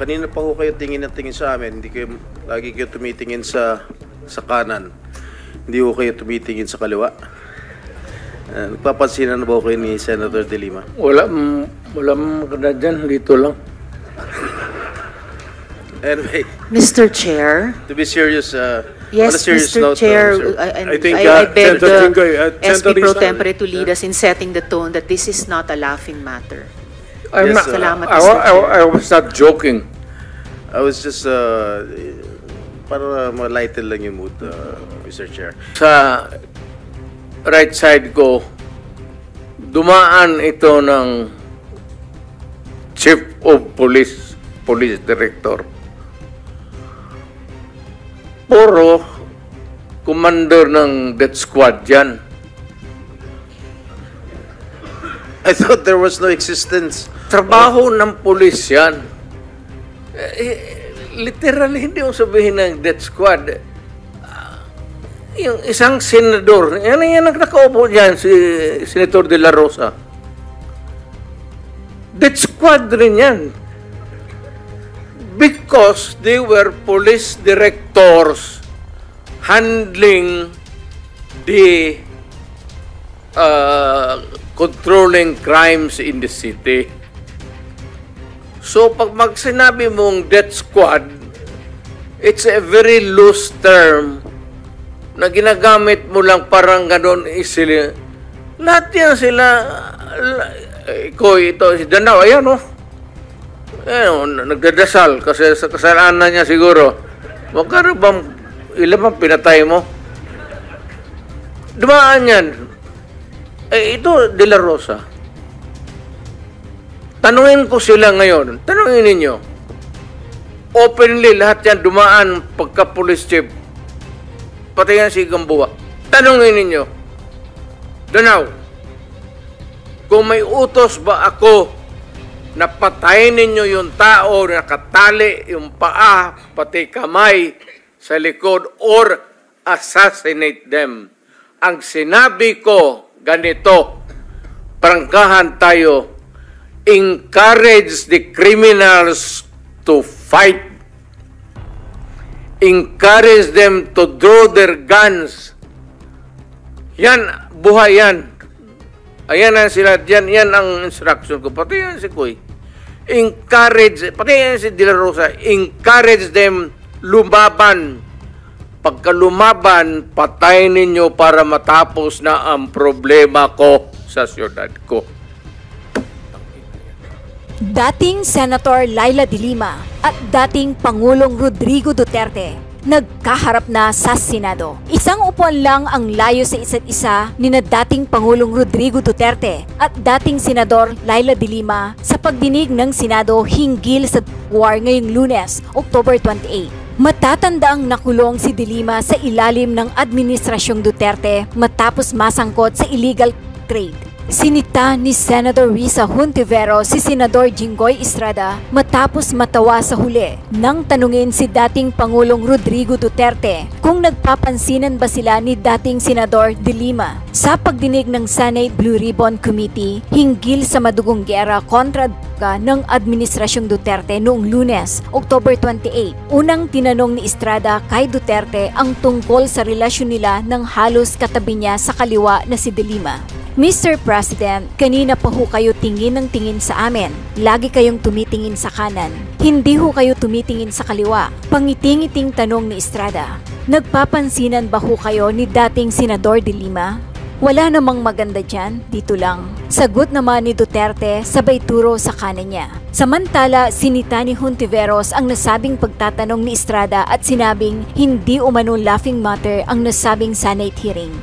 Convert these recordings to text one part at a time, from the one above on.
kanina pa ho kayo tingin na tingin sa amin. Hindi kayo, lagi kayo tumitingin sa kanan. Hindi ho kayo tumitingin sa kaliwa. Nagpapansinan na ba kayo ni Senator De Lima? Wala maganda dyan. Dito lang. Anyway. Mr. Chair. To be serious, yes, on a serious Mr. note, Chair, I think I beg Senator the SP Pro Rizal, Tempore to lead us in setting the tone that this is not a laughing matter. Yes, Salamat, Mr. Chair. I was not joking. I was just, para ma-lighten lang yung mood, Mr. Chair. Sa right side ko, dumaan ito ng Chief of Police Director. Puro commander ng death squad yan. I thought there was no existence. Trabaho ng pulis yan. Literally, hindi mo sabihin ng death squad. Yung isang senador, yan ang nakaupo dyan, si Senator De La Rosa. Death squad rin yan. Because they were police directors handling the controlling crimes in the city. So, pag sinabi mong death squad, it's a very loose term na ginagamit mo lang parang gano'n isili. Lahat yan sila, ito, si Danao, ayan o. Nagdadasal kasi sa kasalanan niya siguro. Magkano bang ilan bang pinatay mo? Dumaan yan. Ito, De La Rosa. Tanungin ko sila ngayon. Tanungin ninyo. Openly, lahat yan dumaan pagka police chief. Pati yan si Gamboa. Tanungin ninyo. Danao, kung may utos ba ako na patayin ninyo yung tao na nakatali yung paa, pati kamay sa likod, or assassinate them. Ang sinabi ko, ganito, prangkahan tayo, encourage the criminals to fight. Encourage them to draw their guns. Yan, buhay yan. Ayan ang sila, yan ang instruction ko. Pati yan si Kuy. Encourage, pati yan si De La Rosa, encourage them lumaban. Pagka lumaban, patayin ninyo para matapos na ang problema ko sa siyudad ko. Dating Senator Laila De Lima at dating Pangulong Rodrigo Duterte nagkaharap na sa Senado. Isang upuan lang ang layo sa isa't isa ni na dating Pangulong Rodrigo Duterte at dating Senador Laila De Lima sa pagdinig ng Senado hinggil sa war ngayong Lunes, October 28. Matatandaang nakulong si De Lima sa ilalim ng Administrasyong Duterte matapos masangkot sa illegal trade. Sinita ni Senator Risa Hontiveros si Senador Jinggoy Estrada matapos matawa sa huli nang tanungin si dating Pangulong Rodrigo Duterte kung nagpapansinan ba sila ni dating Senador De Lima sa pagdinig ng Senate Blue Ribbon Committee hinggil sa madugong giyera kontra ng Administrasyong Duterte noong Lunes, October 28. Unang tinanong ni Estrada kay Duterte ang tungkol sa relasyon nila ng halos katabi niya sa kaliwa na si De Lima. Mr. President, kanina pa ho kayo tingin ng tingin sa amin. Lagi kayong tumitingin sa kanan. Hindi ho kayo tumitingin sa kaliwa. Pangiting-iting tanong ni Estrada. Nagpapansinan ba ho kayo ni dating Senador De Lima? Wala namang maganda dyan, dito lang. Sagot naman ni Duterte sabay turo sa kanan niya. Samantala, sinita ni Hontiveros ang nasabing pagtatanong ni Estrada at sinabing hindi umano laughing matter ang nasabing Senate hearing.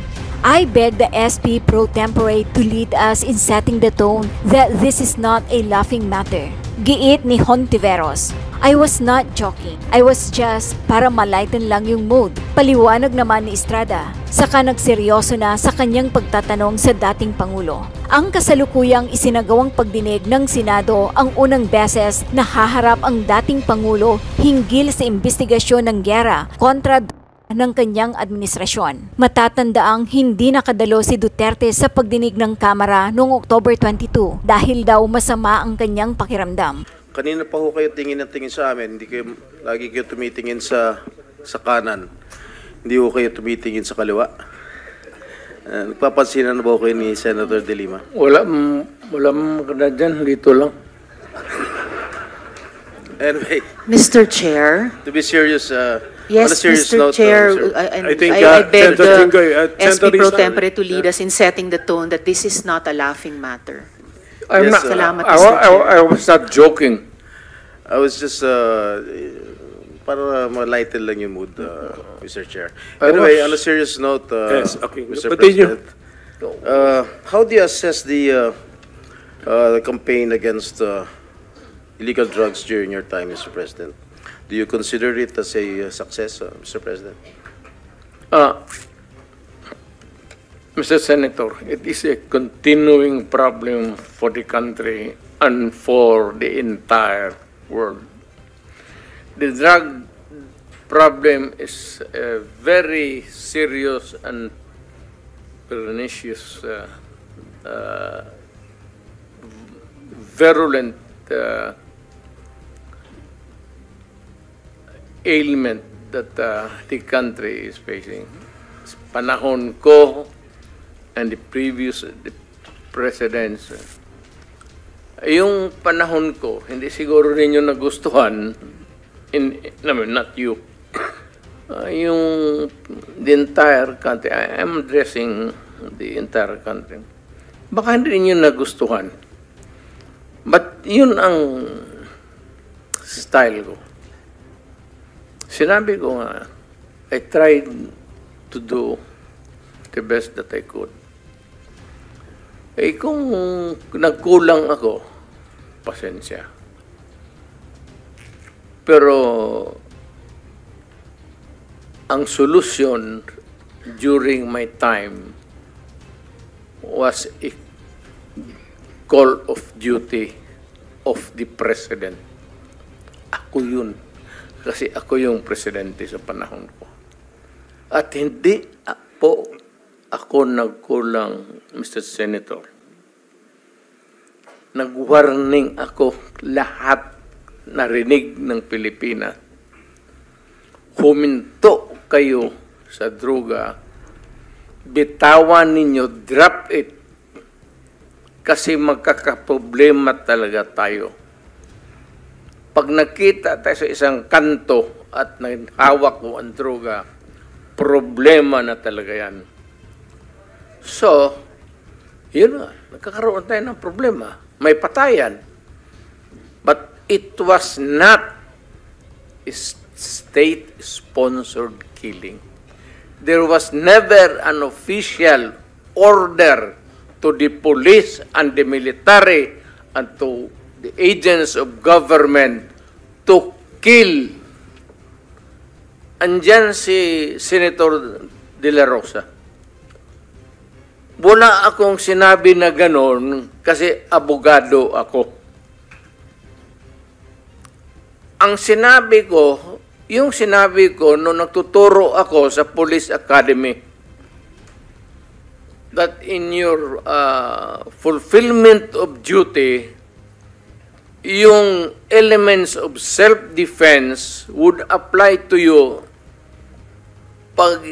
I beg the SP Pro Tempore to lead us in setting the tone that this is not a laughing matter. Giit ni Hontiveros. I was not joking. I was just para malighten lang yung mood. Paliwanag naman ni Estrada. Saka nagseryoso na sa kanyang pagtatanong sa dating Pangulo. Ang kasalukuyang isinagawang pagdinig ng Senado ang unang beses na haharap ang dating Pangulo hinggil sa investigasyon ng giyera kontra ng kanyang administrasyon. Matatandaang hindi nakadalo si Duterte sa pagdinig ng Kamara noong October 22 dahil daw masama ang kanyang pakiramdam. kanina pa ho kayo tingin sa amin. Hindi kayo, lagi kayo tumitingin sa kanan. Hindi ho kayo tumitingin sa kaliwa. Nagpapansinan na ba kayo ni Senator De Lima? Wala maganda dyan. Dito lang. Anyway, Mr. Chair. to be serious, Yes, on a serious Mr. note, Chair, sir. I think, I beg Senator Jinggoy, the SP Senator Pro Rizal, Tempore to lead us in setting the tone that this is not a laughing matter. I'm Yes, not, Salamat, I, Mr. I, Chair. I was not joking. I was just, para ma-lighten lang yung mood, Mr. Chair. I Anyway, was- on a serious note, Yes, okay. Mr. Continue. President, how do you assess the campaign against illegal drugs during your time, Mr. President? Do you consider it as a success, Mr. President? Mr. Senator, it is a continuing problem for the country and for the entire world. The drug problem is a very serious and pernicious, virulent ailment that the country is facing. Panahon ko and the previous presidents, yung panahon ko, hindi siguro ninyo nagustuhan, not you, yung the entire country. I am addressing the entire country. Baka hindi ninyo nagustuhan. But yun ang style ko. Sinabi ko nga, I tried to do the best that I could. Eh kung nagkulang ako, pasensya. Pero ang solusyon during my time was a call of duty of the president. Ako yun. Kasi ako yung presidente sa panahon ko. At hindi po ako nagkulang, Mr. Senator. Nag-warning ako lahat narinig ng Pilipinas. Huminto kayo sa droga. Bitawan ninyo, drop it. Kasi magkakaproblema talaga tayo. Pag nakita tayo sa isang kanto at hawak mo ang droga, problema na talaga yan. So, yun nga, nagkakaroon tayo ng problema. May patayan. But it was not a state-sponsored killing. There was never an official order to the police and the military and to the agents of government to kill. Andyan si Senator De La Rosa. Wala akong sinabi na ganon kasi abogado ako. Ang sinabi ko, yung sinabi ko nung nagtuturo ako sa Police Academy, that in your fulfillment of duty, yung elements of self-defense would apply to you pag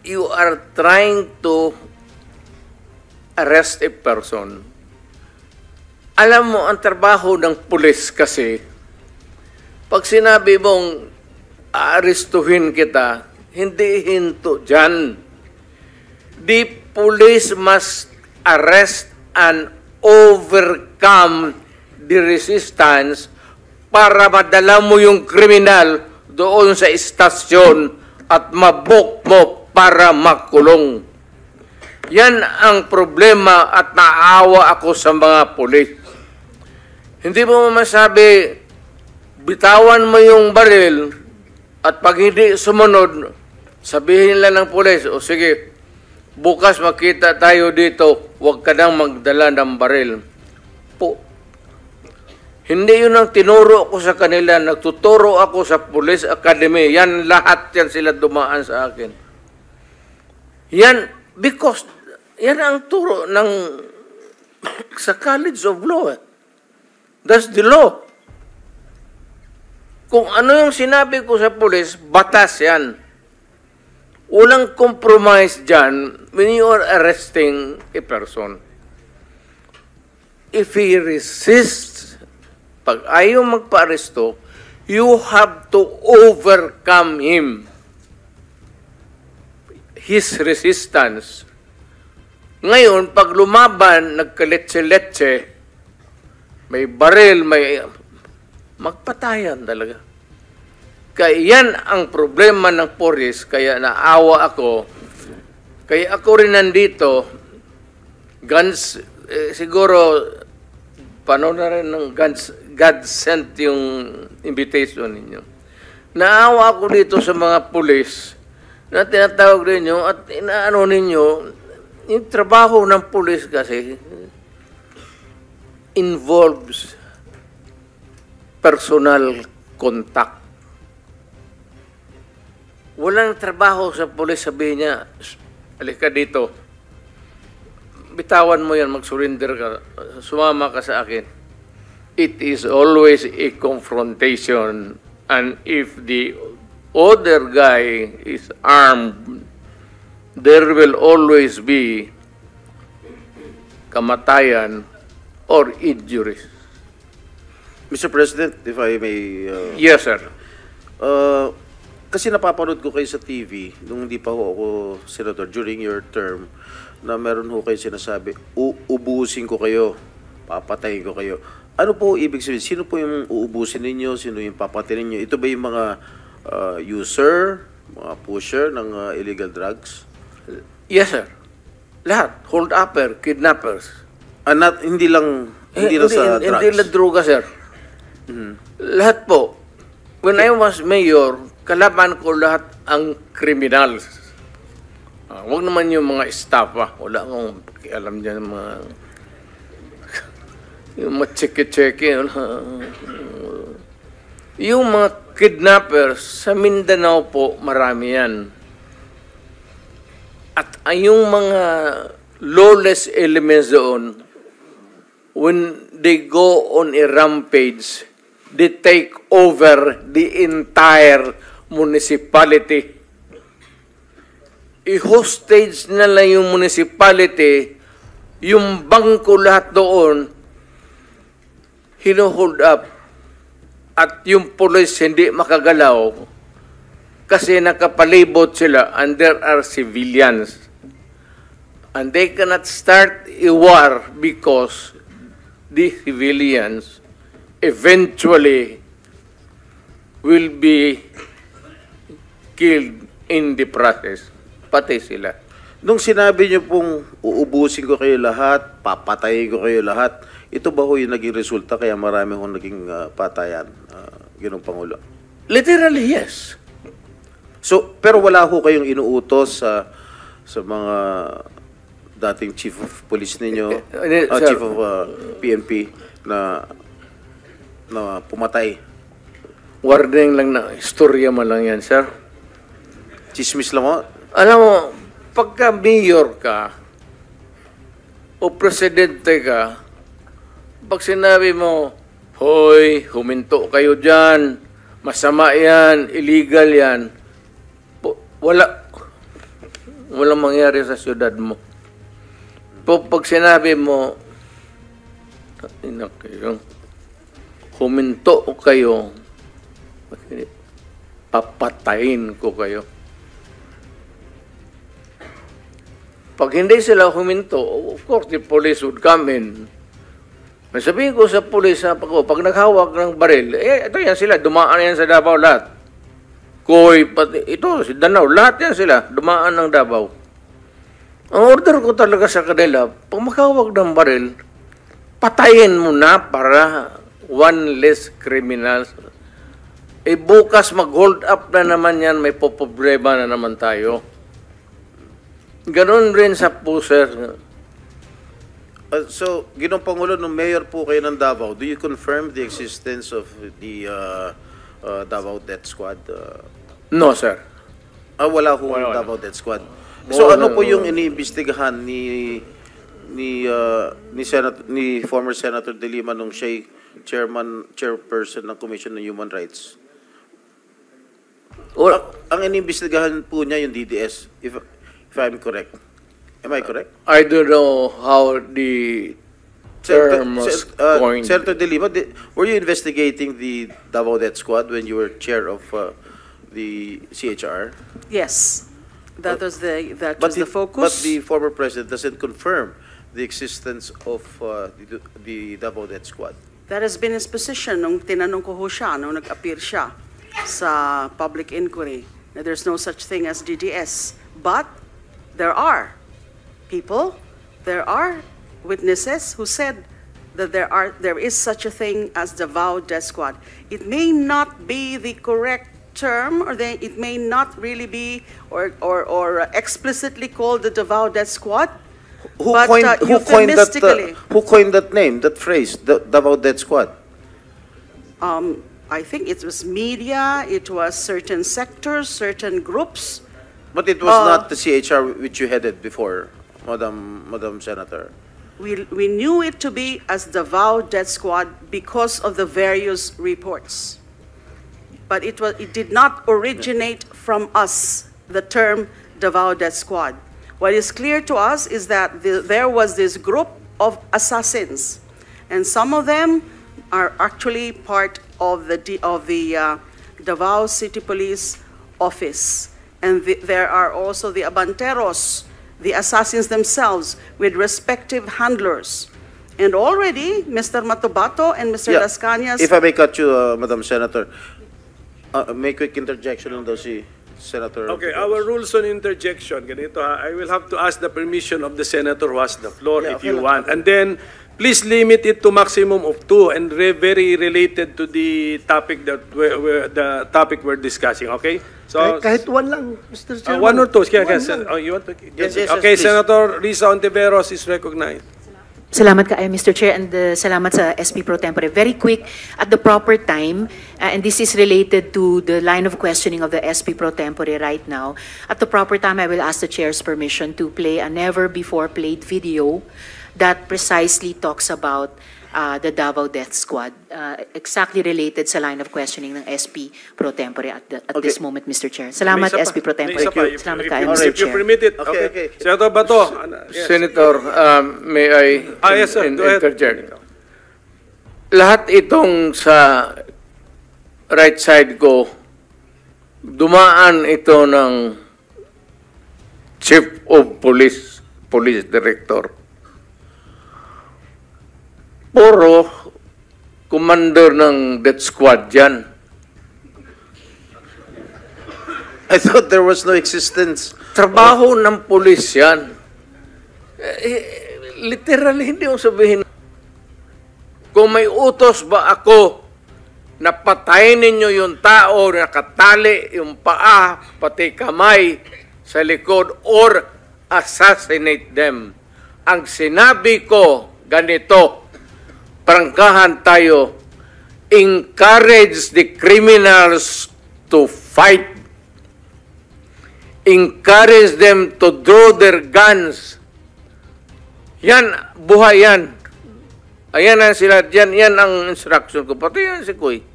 you are trying to arrest a person. Alam mo, ang trabaho ng pulis kasi, pag sinabi mong aarestuhin kita, hindi hinto dyan. The police must arrest and overcome the resistance para madala mo yung kriminal doon sa istasyon at mabuk mo para makulong. Yan ang problema at naawa ako sa mga pulis. Hindi mo masabi, bitawan mo yung baril at pag hindi sumunod, sabihin lang ng pulis, o sige, bukas makita tayo dito, huwag ka nang magdala ng baril. Hindi yun ang tinuro ko sa kanila. Nagtuturo ako sa Police Academy. Yan, lahat yan sila dumaan sa akin. Yan, because yan ang turo ng sa College of Law. That's the law. Kung ano yung sinabi ko sa pulis, batas yan. Walang compromise dyan when you are arresting a person. If he resists, pag ayaw magpa-aresto, you have to overcome him. His resistance. Ngayon, pag lumaban, nagkaletse-letse, may baril, may magpatayan talaga. Kaya yan ang problema ng pulis, kaya naawa ako. Kaya ako rin nandito, guns, siguro, paano na rin ng guns, God sent yung invitation ninyo. Naawa ako dito sa mga pulis na tinatawag ninyo at inaano ninyo, yung trabaho ng pulis kasi involves personal contact. Walang trabaho sa pulis, sabihin niya, halika dito, bitawan mo yan, mag-surrender ka, sumama ka sa akin. It is always a confrontation, and if the other guy is armed, there will always be kamatayan or injuries. Mr. President, if I may... Yes, sir. Kasi napapanood ko kayo sa TV, nung hindi pa ako senador, during your term, na meron ho kayo sinasabi, uubusin ko kayo, papatayin ko kayo. Ano po ibig sabihin? Sino po yung uubusin ninyo? Sino yung papatayin ninyo? Ito ba yung mga user, mga pusher ng illegal drugs? Yes, sir. Lahat. Hold-upper, kidnappers. Hindi lang sa drugs? Hindi lang droga, sir. Lahat po. When I was mayor, kalaban ko lahat ang criminals. Huwag naman yung mga staff, wala akong pakialam dyan, yung mga tseke-tseke. Yung mga kidnappers, sa Mindanao po, marami yan. At yung mga lawless elements doon, when they go on a rampage, they take over the entire municipality. I-hostage na lang yung municipality, yung bangko lahat doon, hino-hold up, at yung police hindi makagalaw kasi nakapalibot sila and there are civilians. And they cannot start a war because the civilians eventually will be killed in the process. Pati sila. Nung sinabi niyo pong uubusin ko kayo lahat, papatayin ko kayo lahat, ito ba ho yung naging resulta kaya marami hong naging patayan, Ginoong Pangulo? Literally, yes. So, pero wala ho kayong inuutos sa mga dating chief of police ninyo, chief of PNP na pumatay? Warning lang na, istorya man lang yan, sir. Chismis lang ho? Alam mo, pagka mayor ka o presidente ka, pag sinabi mo, hoy, huminto kayo dyan, masama yan, illegal yan, walang mangyari sa syudad mo. Pag sinabi mo, huminto kayo, papatayin ko kayo. Pag hindi sila huminto, of course, the police would come in. Sabihin ko sa police, pag naghawak ng baril, ito yan sila, dumaan yan sa Davao lahat. Koy, pati, ito, si Danao, lahat yan sila, dumaan ng Davao. Ang order ko talaga sa kanila, pag maghawak ng baril, patayin mo na para one less criminals. Bukas mag-hold up na naman yan, may poproblema na naman tayo. Ganon rin sa pusher. So, Ginoong Pangulo, nung mayor po kayo ng Davao, do you confirm the existence of the Davao Death Squad? No, sir. Wala ho Davao Death Squad. So, ano po yung iniimbestigahan ni former Senator De Lima nung siya chairperson ng Commission on Human Rights? Ang inimbestigahan po niya yung DDS, if I'm correct. Am I correct? I don't know how the term was coined. Senator De Lima, were you investigating the Davao Death Squad when you were chair of the CHR? Yes, that was the But focus. But the former president doesn't confirm the existence of the Davao Death Squad. That has been his position nung tinanong ko ho siya, nung nag-appear siya sa public inquiry, na there's no such thing as DDS. But there are people, there are witnesses who said that there is such a thing as Davao Death Squad. It may not be the correct term, or it may not really be or explicitly called the Davao Death Squad. Who But, who coined that name, that phrase, the Davao Death Squad? I think it was media, it was certain sectors, certain groups. But it was not the CHR which you headed before, Madam Senator. We knew it to be as Davao Death Squad because of the various reports. But it did not originate from us, the term Davao Death Squad. What is clear to us is that there was this group of assassins, and some of them are actually part of the Davao City Police Office. And there are also the Abanteros, the assassins themselves, with respective handlers. And already, Mr. Matubato and Mr. Las Cañas... If I may cut you, Madam Senator, may quick interjection on those, Senator. Okay, our rules on interjection, ganito ha, I will have to ask the permission of the senator who has the floor if you want. And then, please limit it to maximum of 2 and very related to the topic that we're discussing, okay? So kahit one lang, Mr. Chairman. 1 or 2. You want to? Yes, okay, please. Senator Risa Ontiveros is recognized. Salamat kaayo, Mr. Chair, and salamat sa SP Pro Tempore. Very quick, at the proper time, and this is related to the line of questioning of the SP Pro Tempore right now. At the proper time, I will ask the Chair's permission to play a never-before-played video that precisely talks about the Davao Death Squad, exactly related sa line of questioning ng SP Pro Tempore at this moment, Mr. Chair. Salamat, SP Pro Tempore. Salamat kaayo, Mr. If you Chair. permit it, okay. Senator Bato. Yes. Senator, may I Yes, sir. Go ahead. interject? Lahat itong sa right side ko, dumaan ito ng Chief of Police Director. Puro commander ng death squad yan. I thought there was no existence. Trabaho ng pulis yan. Literally, hindi mo sabihin, kung may utos ba ako na patayin ninyo yung tao, nakatali yung paa, pati kamay sa likod, or assassinate them. Ang sinabi ko, ganito, prangkahan tayo, encourage the criminals to fight. Encourage them to draw their guns. Yan, buhay yan. Ayan ang sila, yan ang instruction ko. Pati yan si Kuy.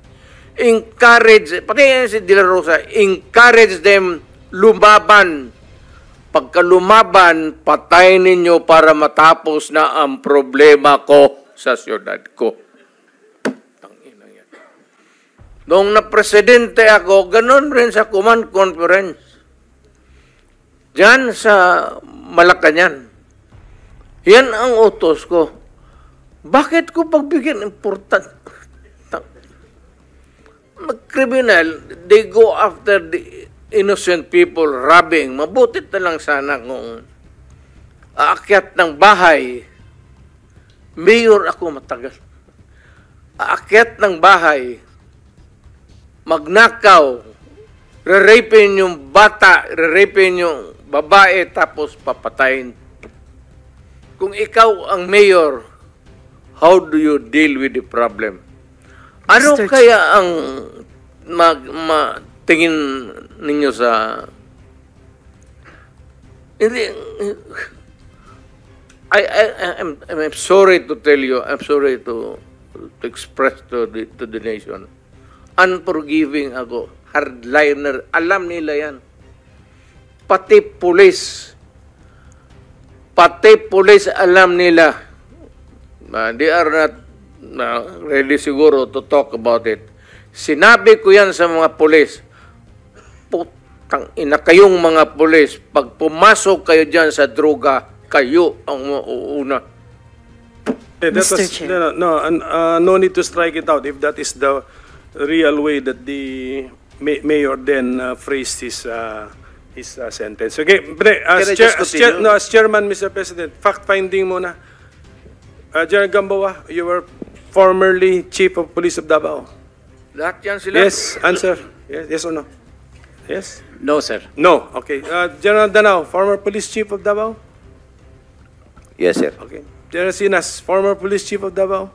Encourage, pati yan si De La Rosa, encourage them lumaban. Pagka lumaban, patayin ninyo para matapos na ang problema ko sa siyudad ko. Tangina yan. Noong na-presidente ako, ganun rin sa command conference. Diyan sa Malacanang. Yan ang utos ko. Bakit ko pagbigyan important? Mag-criminal, they go after the innocent people robbing. Mabutit na lang sana kung aakyat ng bahay. Mayor ako matagal. Aakyat ng bahay, magnakaw, re-rapin yung bata, re-rapin yung babae, tapos papatayin. Kung ikaw ang mayor, how do you deal with the problem? Ano kaya ang tingin ninyo sa... Hindi... I'm sorry to tell you, I'm sorry to express to the nation, unforgiving ako. hardliner. Alam nila yan. Pati pulis alam nila. They are not ready siguro to talk about it. Sinabi ko yan sa mga pulis. Putang ina kayong mga pulis, pag pumasok kayo dyan sa droga, kayo ang mauuna. Mr. Chair. No need to strike it out if that is the real way that the mayor then phrased his sentence. Okay, as chairman, Mr. President, fact-finding muna. General Gamboa, you were formerly Chief of Police of Davao. Lahat yan sila. Yes, answer. Yes or no? Yes? No, sir. No. Okay. General Danao, former Police Chief of Davao? Yes, sir. Okay. General Sinas, former Police Chief of Davao?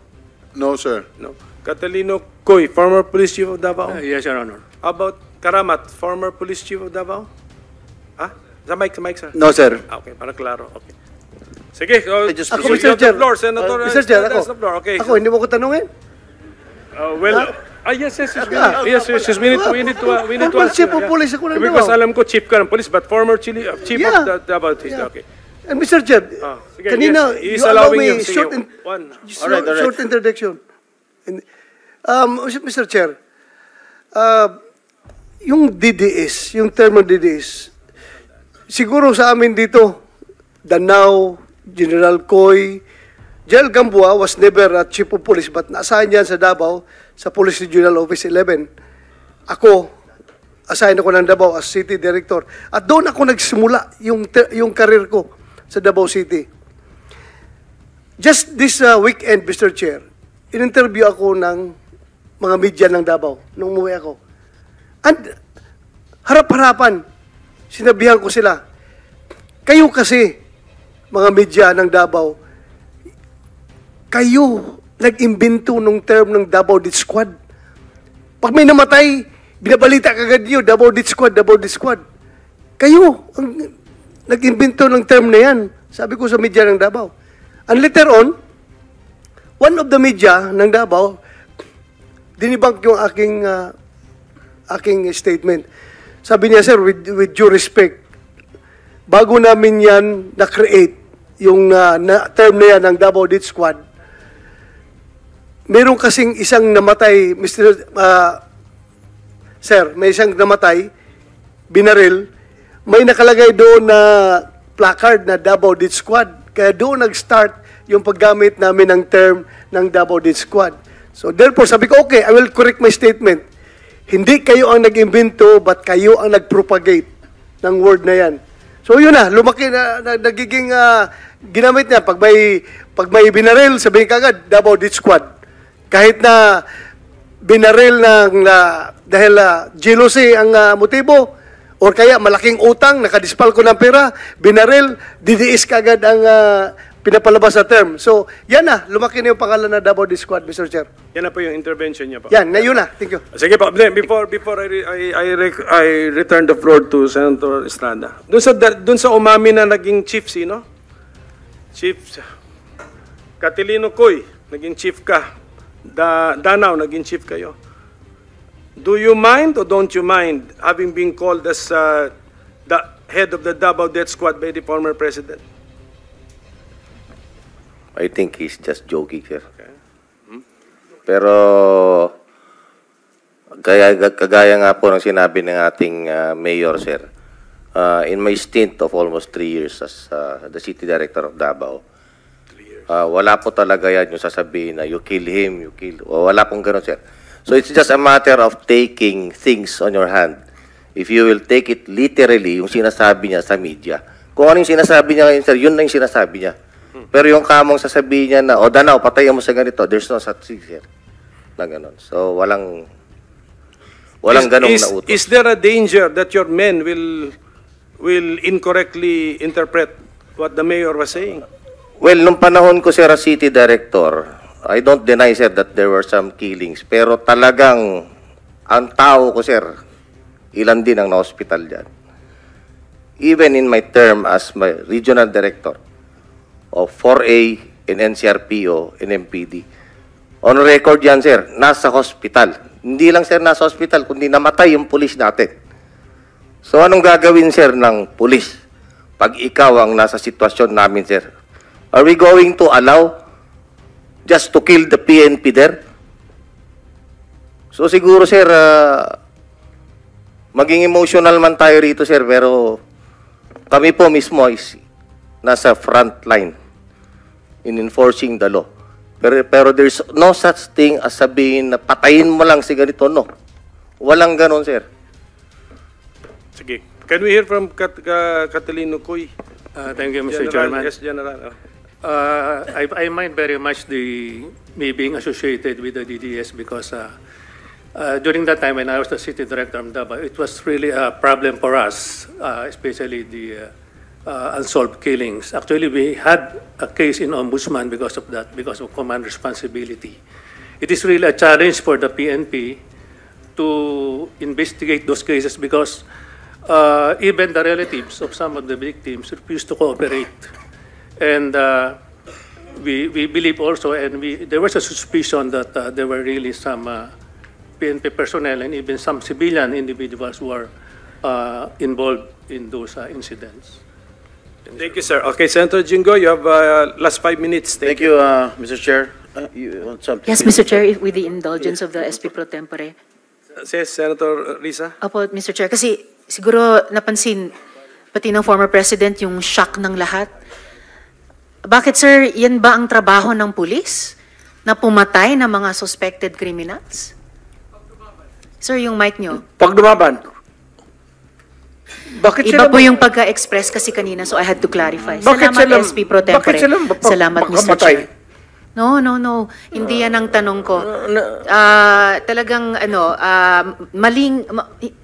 No, sir. No. Catalino Coy, former Police Chief of Davao? Yes, Your Honor. How about Karamat, former Police Chief of Davao? Ah? Sa mic, sir. No, sir. Okay, para klaro. Okay. Sige, just Ako, you Mr. have the Chair. floor, Senator. Mr. Chair, has the floor. Okay. Ako, hindi mo ko tanungin? Yes, we need to Former answer. Chief of Police ako ng Because Davao. alam ko chief ka ng police, but former chief Yeah. of the Davao. Yeah. Okay. And Mr. Chair, Sige, kanina, yes, he is you allow allowing me you. Sige, short, one. short introduction. And, Mr. Chair, yung DDS, yung term ng DDS, siguro sa amin dito, Danao, General Coy, General Gamboa was never a Chief of Police but na-assign yan sa Davao sa Police Regional Office 11. Ako, assign ako ng Davao as City Director. At doon ako nagsimula yung career ko sa Davao City. Just this weekend, Mr. Chair, in-interview ako ng mga media ng Davao nung umuwi ako. And harap-harapan, sinabihan ko sila, kayo kasi, mga media ng Davao, kayo nag-imbento nung term ng Davao Death Squad. Pag may namatay, binabalita kagad niyo, Davao Death Squad, Davao Death Squad. Kayo ang nag-imbento ng term na yan. Sabi ko sa media ng Davao. And later on, one of the media ng Davao, dinibunk yung aking statement. Sabi niya, sir, with due respect, bago namin yan na-create, yung term na yan ng Davao Death Squad, meron kasing isang namatay, sir, may isang namatay, binaril, may nakalagay doon na placard na Davao Death Squad. Kaya doon nag-start yung paggamit namin ng term ng Davao Death Squad. So therefore, sabi ko, okay, I will correct my statement. Hindi kayo ang nag-imbento, but kayo ang nag-propagate ng word na yan. So yun na, lumaki na nagiging ginamit niya. Pag may binaril, sabihin kagad, Davao Death Squad. Kahit na binaril dahil jealousy ang motibo, or kaya malaking utang, nakadispal ko ng pera, binaril, DDS kagad ang pinapalabas na term. So, yan na, lumaki na yung pangalan na Davao Death Squad, Mr. Chair. Yan na po yung intervention niya po. Yan, na yun na. Thank you. Sige po, before I return the floor to Senator Estrada. Doon sa umami na naging chief, sino? Chief Catalino Coy, naging chief ka. Danao, naging chief kayo. Do you mind or don't you mind having been called as the head of the Davao Death Squad by the former president? I think he's just joking, sir. Pero kagaya nga po ng sinabi ng ating mayor, sir, in my stint of almost 3 years as the city director of Davao, wala po talaga yan yung sasabihin na you kill him, wala pong gano'n, sir. So it's just a matter of taking things on your hand. If you will take it literally, yung sinasabi niya sa media. Kung ano yung sinasabi niya ngayon, sir, yun na yung sinasabi niya. Pero yung kamong sasabihin niya na, Danao, patayin mo sa ganito, there's no such thing, sir. Na gano'n. So walang ganong nautos. Is there a danger that your men will incorrectly interpret what the mayor was saying? Well, nung panahon ko, sir, as city director, I don't deny, sir, that there were some killings. Pero talagang, ang tao ko, sir, ilan din ang na-hospital dyan. Even in my term as my regional director of 4A in NCRPO in MPD, on record yan, sir, nasa hospital. Hindi lang, sir, nasa hospital, kundi namatay yung pulis natin. So, anong gagawin, sir, ng pulis pag ikaw ang nasa sitwasyon namin, sir? Are we going to allow just to kill the PNP there? So, siguro, sir, maging emotional man tayo rito, sir, pero kami po mismo is nasa front line in enforcing the law. Pero there's no such thing as sabihin na patayin mo lang si ganito, no. Walang ganon, sir. Sige. Can we hear from Catalino Coy? Thank you, Mr. General, Chairman. Yes, General. I mind very much me being associated with the DDS because during that time when I was the city director of Davao, it was really a problem for us, especially the unsolved killings. Actually, we had a case in Ombudsman because of that, because of command responsibility. It is really a challenge for the PNP to investigate those cases because even the relatives of some of the victims refused to cooperate. And we believe also, and there was a suspicion that there were really some PNP personnel and even some civilian individuals who are involved in those incidents. Thank you, sir. Okay, Senator Jingo, you have last 5 minutes. Thank you, Mr. Chair. You want something? Yes, Mr. Chair, with the indulgence of the SP Pro Tempore. Says Senator Risa. Opo, Mr. Chair, kasi siguro napansin, pati ng former president, yung shock ng lahat. Bakit, sir, yan ba ang trabaho ng pulis? Na pumatay ng mga suspected criminals? Sir, yung mic nyo. Pag dumaban, bakit Iba sila po yung pagka-express kasi kanina, so I had to clarify. Bakit Salamat, sila- SP Pro Tempore. bakit sila Salamat, Mr. makamatay? Chair. No. Hindi yan ang tanong ko. Talagang,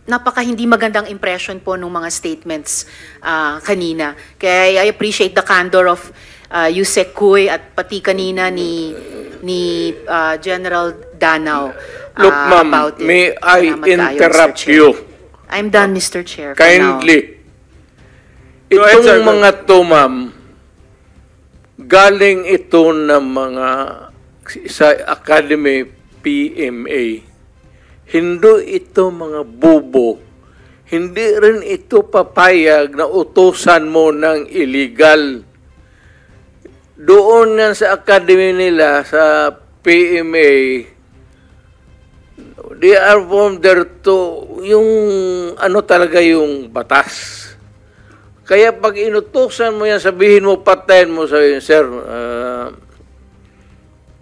napaka hindi magandang impression po ng mga statements kanina. Kaya I appreciate the candor of Yusek Kuy at pati kanina ni General Danao. Look, ma'am, about it. may I Salamat kayo, Mr. interrupt Chair. you I'm done, Mr. Chair. for now. kindly? Go ahead, sir. Itong mga to, ma'am, galing ito ng mga sa Academy PMA. Hindi ito mga bubo. Hindi rin ito papayag na utusan mo ng illegal. Doon yan sa academy nila, sa PMA, they are from there to, yung ano talaga yung batas. Kaya pag inutusan mo yan, sabihin mo, patayin mo, sabihin, sir,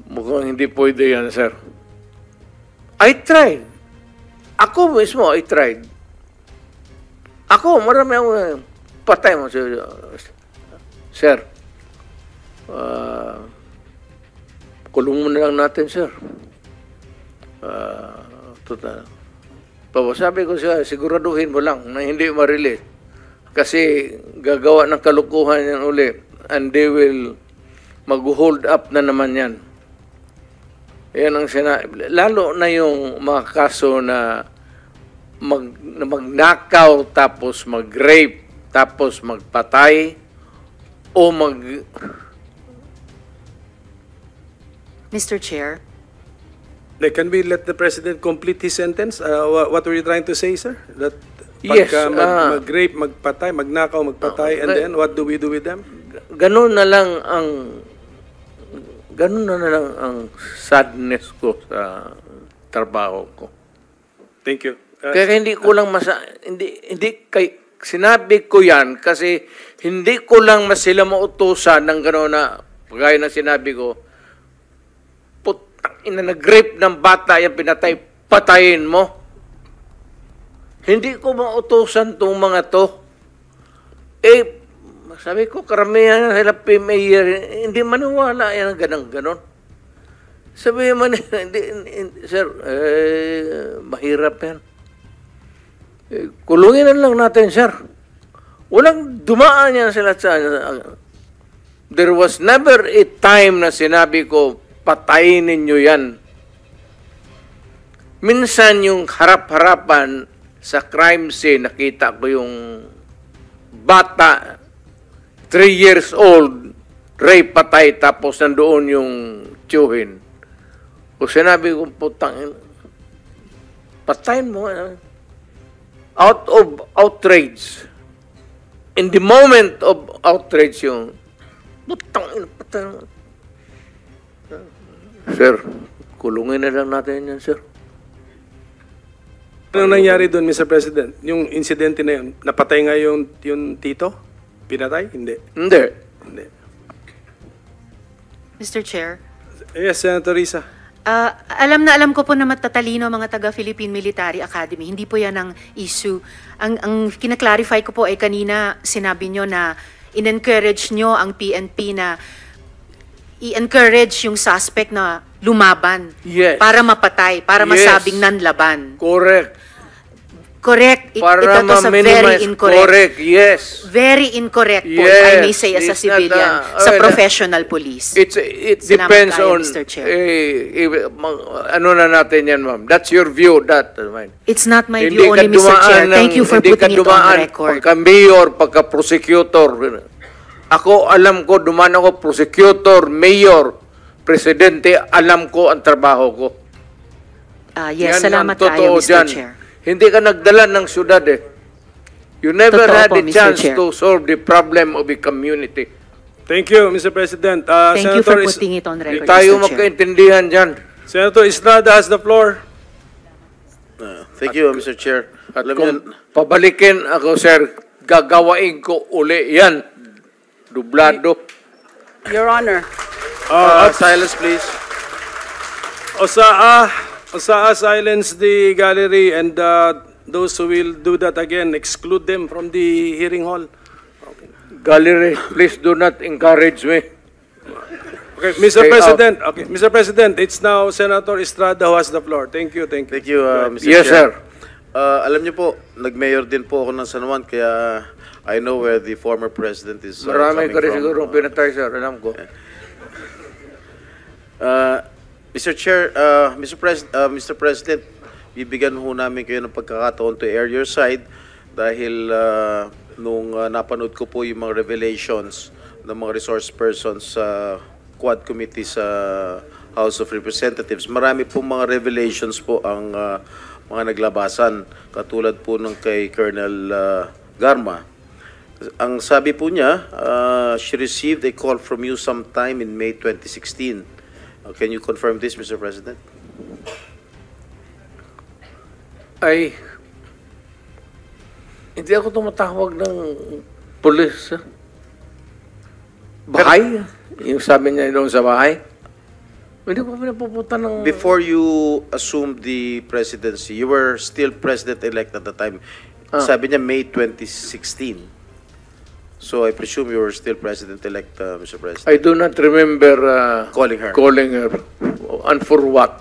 mukhang hindi pwede yan, sir. I tried. Ako mismo, I tried. Ako, marami akong patay mo, sir. Kulong mo na lang natin, sir. Sabi ko siya, siguraduhin mo lang na hindi ma-release. Kasi gagawa ng kalukuhan yan uli. And they will mag-hold up na naman yan. Yan ang lalo na yung mga kaso na magnakaw, tapos mag-rape, tapos magpatay, o Mr. Chair. Like, can we let the President complete his sentence? What were you trying to say, sir? That Yes, pagka mag-rape, magpatay, magnakaw, magpatay, and then what do we do with them? Ganun na lang ang sadness ko sa trabaho ko. Thank you. Kaya hindi ko lang sinabi ko yan kasi hindi ko lang sila mautusan ng gano'n na pagaya na sinabi ko, putang ina, nag-rape ng bata yan, pinatay, patayin mo. Hindi ko mautusan tong mga to. Sabi ko, karamihan sila PMA, hindi maniwala yan ganon. Sabi man, sir, mahirap yan. Kulungin na lang natin, sir. Walang dumaan yan sila sa... There was never a time na sinabi ko, patayin ninyo yan. Minsan yung harap-harapan sa crime scene, nakita ko yung bata, 3 years old, rape, patay, tapos nandoon yung tiyuhin. O sinabi ko, putang, Patayin mo. Out of outrage. In the moment of outrage yung, patayin mo. Sir, kulungin na lang natin yan, sir. Ano nangyari doon, Mr. President? Yung insidente na yun, napatay nga yung tito? Pinatay? Hindi. Hindi. Hindi. Mr. Chair. Yes, Senator Risa. Alam na alam ko po na matatalino mga taga-Philippine Military Academy. Hindi po yan ang issue. Ang kinaklarify ko po ay kanina sinabi nyo na in-encourage nyo ang PNP na i-encourage yung suspect na lumaban. Yes. Para mapatay, para Yes. masabing nanlaban. Correct. Correct. Para That was a very ma-minimize. incorrect. Correct, yes. Very incorrect po, Yes, I may say as a it's not civilian, a- sa professional police. It Salamat depends kayo, on, Mr. Chair. ano na natin yan, ma'am. That's your view, that. It's not my Hindi view ka only, Mr. dumaan Chair. ng- Thank you for hindi ka putting it on dumaan the record. Pagka-mayor, pagka-prosecutor. Ako, alam ko, dumaan ako, prosecutor, mayor, presidente, alam ko ang trabaho ko. Yes, Yan salamat ang kayo, totoo Mr. dyan. Chair. Hindi ka nagdala ng syudad eh. You never Totoo had po, a Mr. chance Chair. to solve the problem of a community. Thank you, Mr. President. Thank you for Senator putting it on Hindi record, tayo Mr. Chair. magkaintindihan dyan. Senator Estrada has the floor. Thank you, Mr. Chair. At Alam kung niyo, pabalikin ako, sir, gagawain ko uli yan. Dublado. Your Honor. silence please. Osaa, silence the gallery and those who will do that again, exclude them from the hearing hall. Gallery, please do not encourage me. Okay, Mr. Stay President. Okay, Mr. President, it's now Senator Estrada who has the floor. Thank you, thank you. Thank you, Mr. Yes, Chair. sir. Alam niyo po, nag-mayor din po ako ng San Juan, kaya I know where the former president is Marami coming ka rin from. siguro pinatay, sir. Alam ko. Mr. Chair, Mr. President, bibigyan ho namin kayo ng pagkakataon to air your side dahil nung napanood ko po yung mga revelations ng mga resource persons sa Quad Committee sa House of Representatives. Marami po mga revelations po ang mga naglabasan, katulad po ng kay Colonel Garma. Ang sabi po niya, she received a call from you sometime in May 2016. Can you confirm this, Mr. President? Ay, hindi ako tumatawag ng pulis. Bahay? Yung sabi niya doon sa bahay? Hindi ko pinapupunta ng... Before you assumed the presidency, you were still president-elect at the time. Sabi niya May 2016. So I presume you were still president-elect, Mr. President. I do not remember Calling her. calling her. And for what?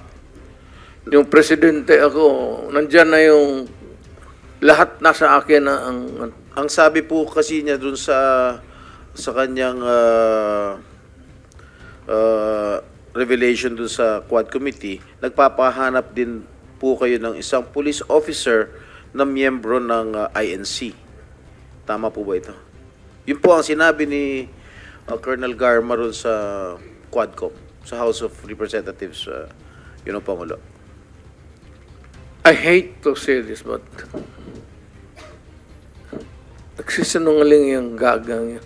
Yung presidente ako, nandyan na yung lahat nasa akin na ang... Ang sabi po kasi niya dun sa kanyang revelation dun sa Quad Committee, nagpapahanap din po kayo ng isang police officer na miyembro ng INC. Tama po ba ito? Yun po ang sinabi ni Colonel Garma ron sa Quadcom, sa House of Representatives, yun ang Pangulo. I hate to say this, but nagsisinungaling yung gagang yan.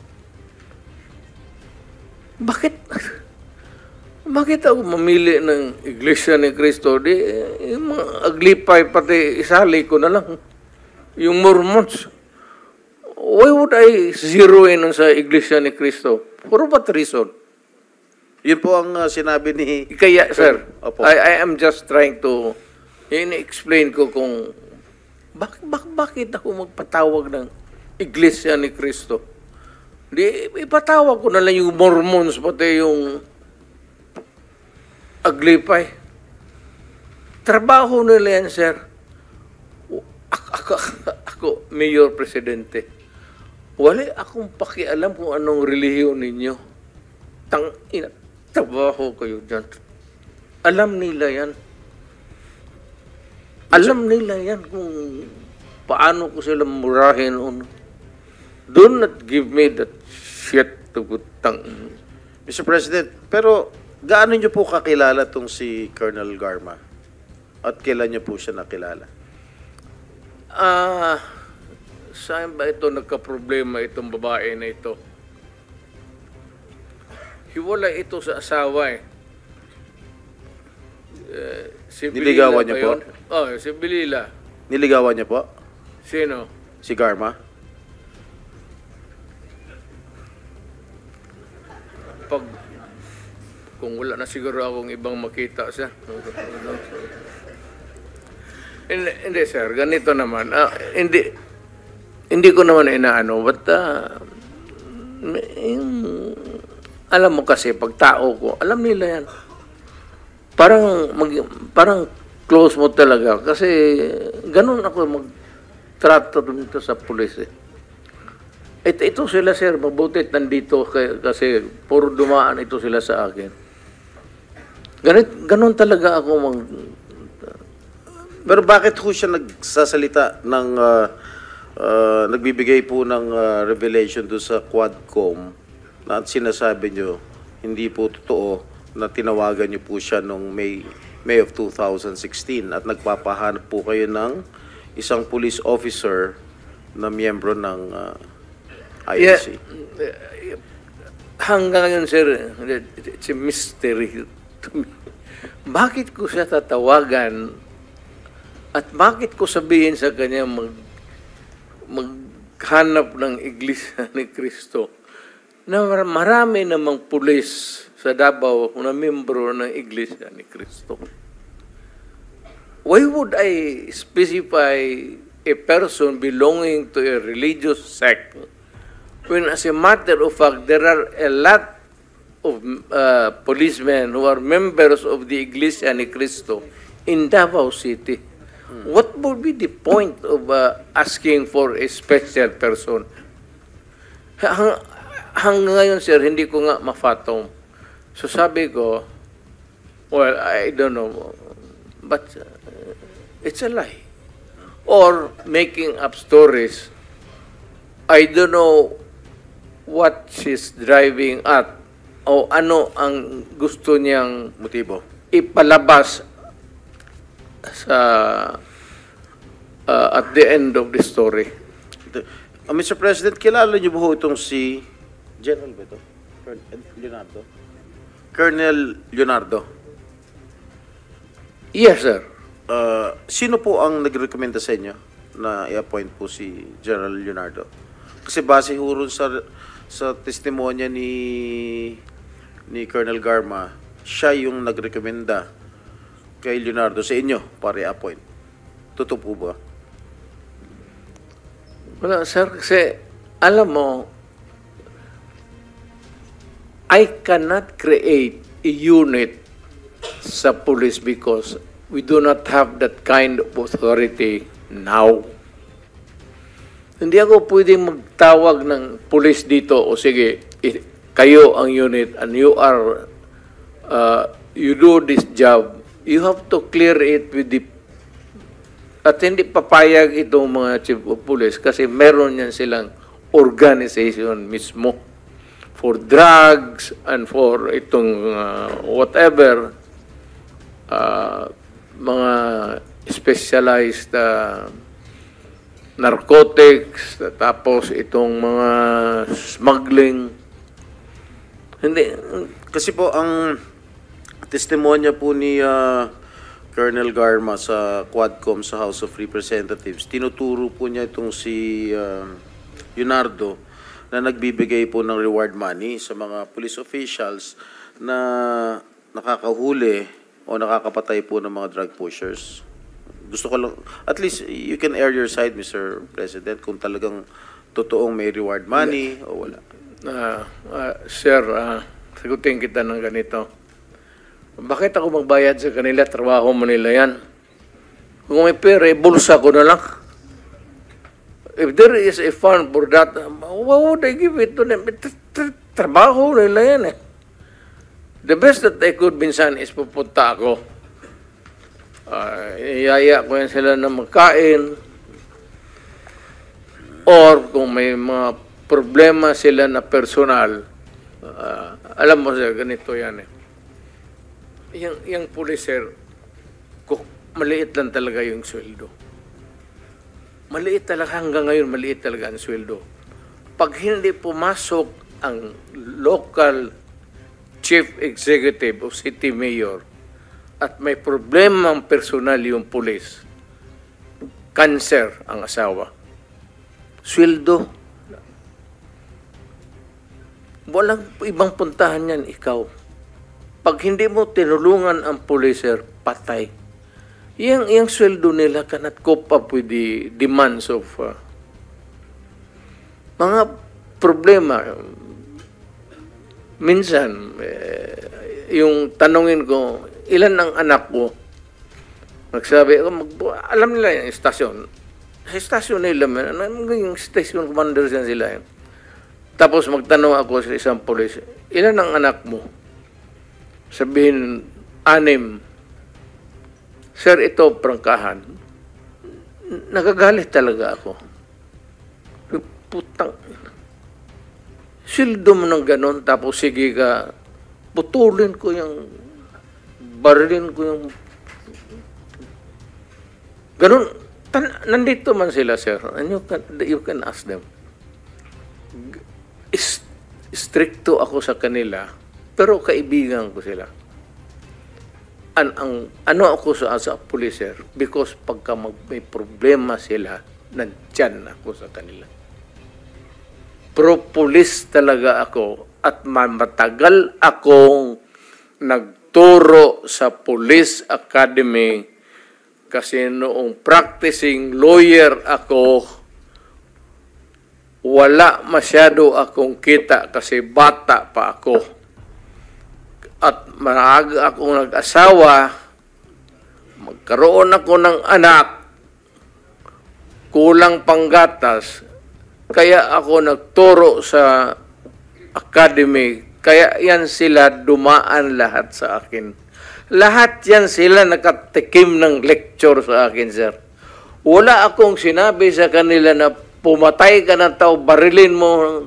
Bakit ako mamili ng Iglesia ni Cristo? Di, yung mga aglipay, pati isali ko na lang. Yung Mormons. Why would I zero in sa Iglesia ni Cristo? For what reason? Yun po ang sinabi ni... Kaya, sir, Opo. I am just trying to in-explain ko kung bakit ako magpatawag ng Iglesia ni Cristo. Di, ipatawag ko na lang yung Mormons, pati yung Aglipay. Trabaho nila yan, sir. Ako, Mayor Presidente. Wala akong pakialam kung anong relihiyon ninyo. Trabaho kayo dyan. Alam nila yan. Alam nila yan kung paano ko sila murahin. Do not give me that shit to gutang. Mr. President, pero gaano niyo po kakilala tong si Colonel Garma? At kailan niyo po siya nakilala? Saan ba ito nagka-problema itong babae na ito? Hiwalay ito sa asawa eh. Si Niligawan Bilila niyo ba po? yun? Oh, si Bilila. Niligawan niyo po? Sino? Si Garma? Kung wala na siguro akong ibang makita siya. Hindi sir, ganito naman. Hindi ko naman inaano, but alam mo kasi, pag tao ko, alam nila yan. Parang close mo talaga. Kasi ganun ako magtrato dito sa pulis eh. Ito sila sir, mabutit nandito kasi puro dumaan ito sila sa akin. Ganun talaga ako Pero bakit ho siya nagsasalita ng nagbibigay po ng revelation doon sa Quadcom na sinasabi nyo hindi po totoo na tinawagan nyo po siya noong May of 2016 at nagpapahanap po kayo ng isang police officer na miyembro ng INC? Hanggang ngayon sir, it's a mystery to me. Bakit ko siya tatawagan at bakit ko sabihin sa kanya maghanap ng Iglesia ni Cristo na marami namang pulis sa Davao na membro ng Iglesia ni Cristo? Why would I specify a person belonging to a religious sect when, as a matter of fact, there are a lot of policemen who are members of the Iglesia ni Cristo in Davao City? What would be the point of asking for a special person? Hanggang ngayon, sir, hindi ko nga mafatong. So sabi ko, well, I don't know, but it's a lie. Or making up stories. I don't know what she's driving at o ano ang gusto niyang Motibo? ipalabas sa at the end of the story. Mr. President, kilala niyo po itong si General ba ito? Leonardo? Colonel Leonardo? Yes, sir. Sino po ang nagrekomenda sa inyo na i-appoint po si General Leonardo? Kasi base hurun sa testimonya ni Colonel Garma, siya yung nagrekomenda kay Leonardo sa inyo para i-appoint. Totoo po ba? Wala, sir, kasi alam mo, I cannot create a unit sa police because we do not have that kind of authority now. Hindi ako pwedeng magtawag ng police dito o sige, kayo ang unit and you are, you do this job. You have to clear it with the, at hindi papayag itong mga chief of police kasi meron yan silang organization mismo for drugs and for itong whatever, mga specialized narcotics, tapos itong mga smuggling. Hindi. Kasi po ang testimonya po ni Colonel Garma sa Quadcom sa House of Representatives, tinuturo po niya itong si Leonardo na nagbibigay po ng reward money sa mga police officials na nakakahuli o nakakapatay po ng mga drug pushers. Gusto ko lang, at least you can air your side, Mr. President, kung talagang totoong may reward money o wala. Sir, sagutin kita ng ganito. Bakit ako magbayad sa kanila? Trabaho mo nila yan. Kung may pera, bulsa ko na lang. If there is a fund for that, why would I give it to them? Trabaho nila yan eh. The best that I could minsan is pupunta ako. Iyaya ko yan sila na magkain. Or kung may mga problema sila na personal, alam mo sir, ganito yan eh. Yung police sir, maliit lang talaga yung sweldo. Maliit talaga, hanggang ngayon maliit talaga ang sweldo. Pag hindi pumasok ang local chief executive o city mayor at may problemang personal yung pulis, cancer ang asawa, sweldo, walang ibang puntahan yan, ikaw. Pag hindi mo tinulungan ang pulis, sir, patay. Yung sweldo nila cannot cope up with the demands of mga problema. Minsan, yung tanongin ko, ilan ang anak ko? Nagsabi, alam nila yung istasyon. Sa istasyon nila, yung station commanders yan sila. Tapos magtanong ako sa isang polis, ilan ang anak mo? Sabihin, 6. Sir, ito, prangkahan. Nagagalit talaga ako. Putang. Sildo mo ng ganon, tapos sige ka, putulin ko yung, barilin ko yung, ganon. Nandito man sila, sir, and you can ask them. Stricto ako sa kanila, pero kaibigan ko sila. Ano ako sa police, sir? Because pagka may problema sila, nandyan ako sa kanila. Pro-police talaga ako at matagal akong nagturo sa Police Academy kasi noong practicing lawyer ako, wala masyado akong kita kasi bata pa ako. At maaga akong nag-asawa, magkaroon ako ng anak, kulang panggatas, kaya ako nagturo sa academy, kaya yan sila dumaan lahat sa akin. Lahat yan sila nakatikim ng lecture sa akin, sir. Wala akong sinabi sa kanila na pumatay ka ng tao, barilin mo,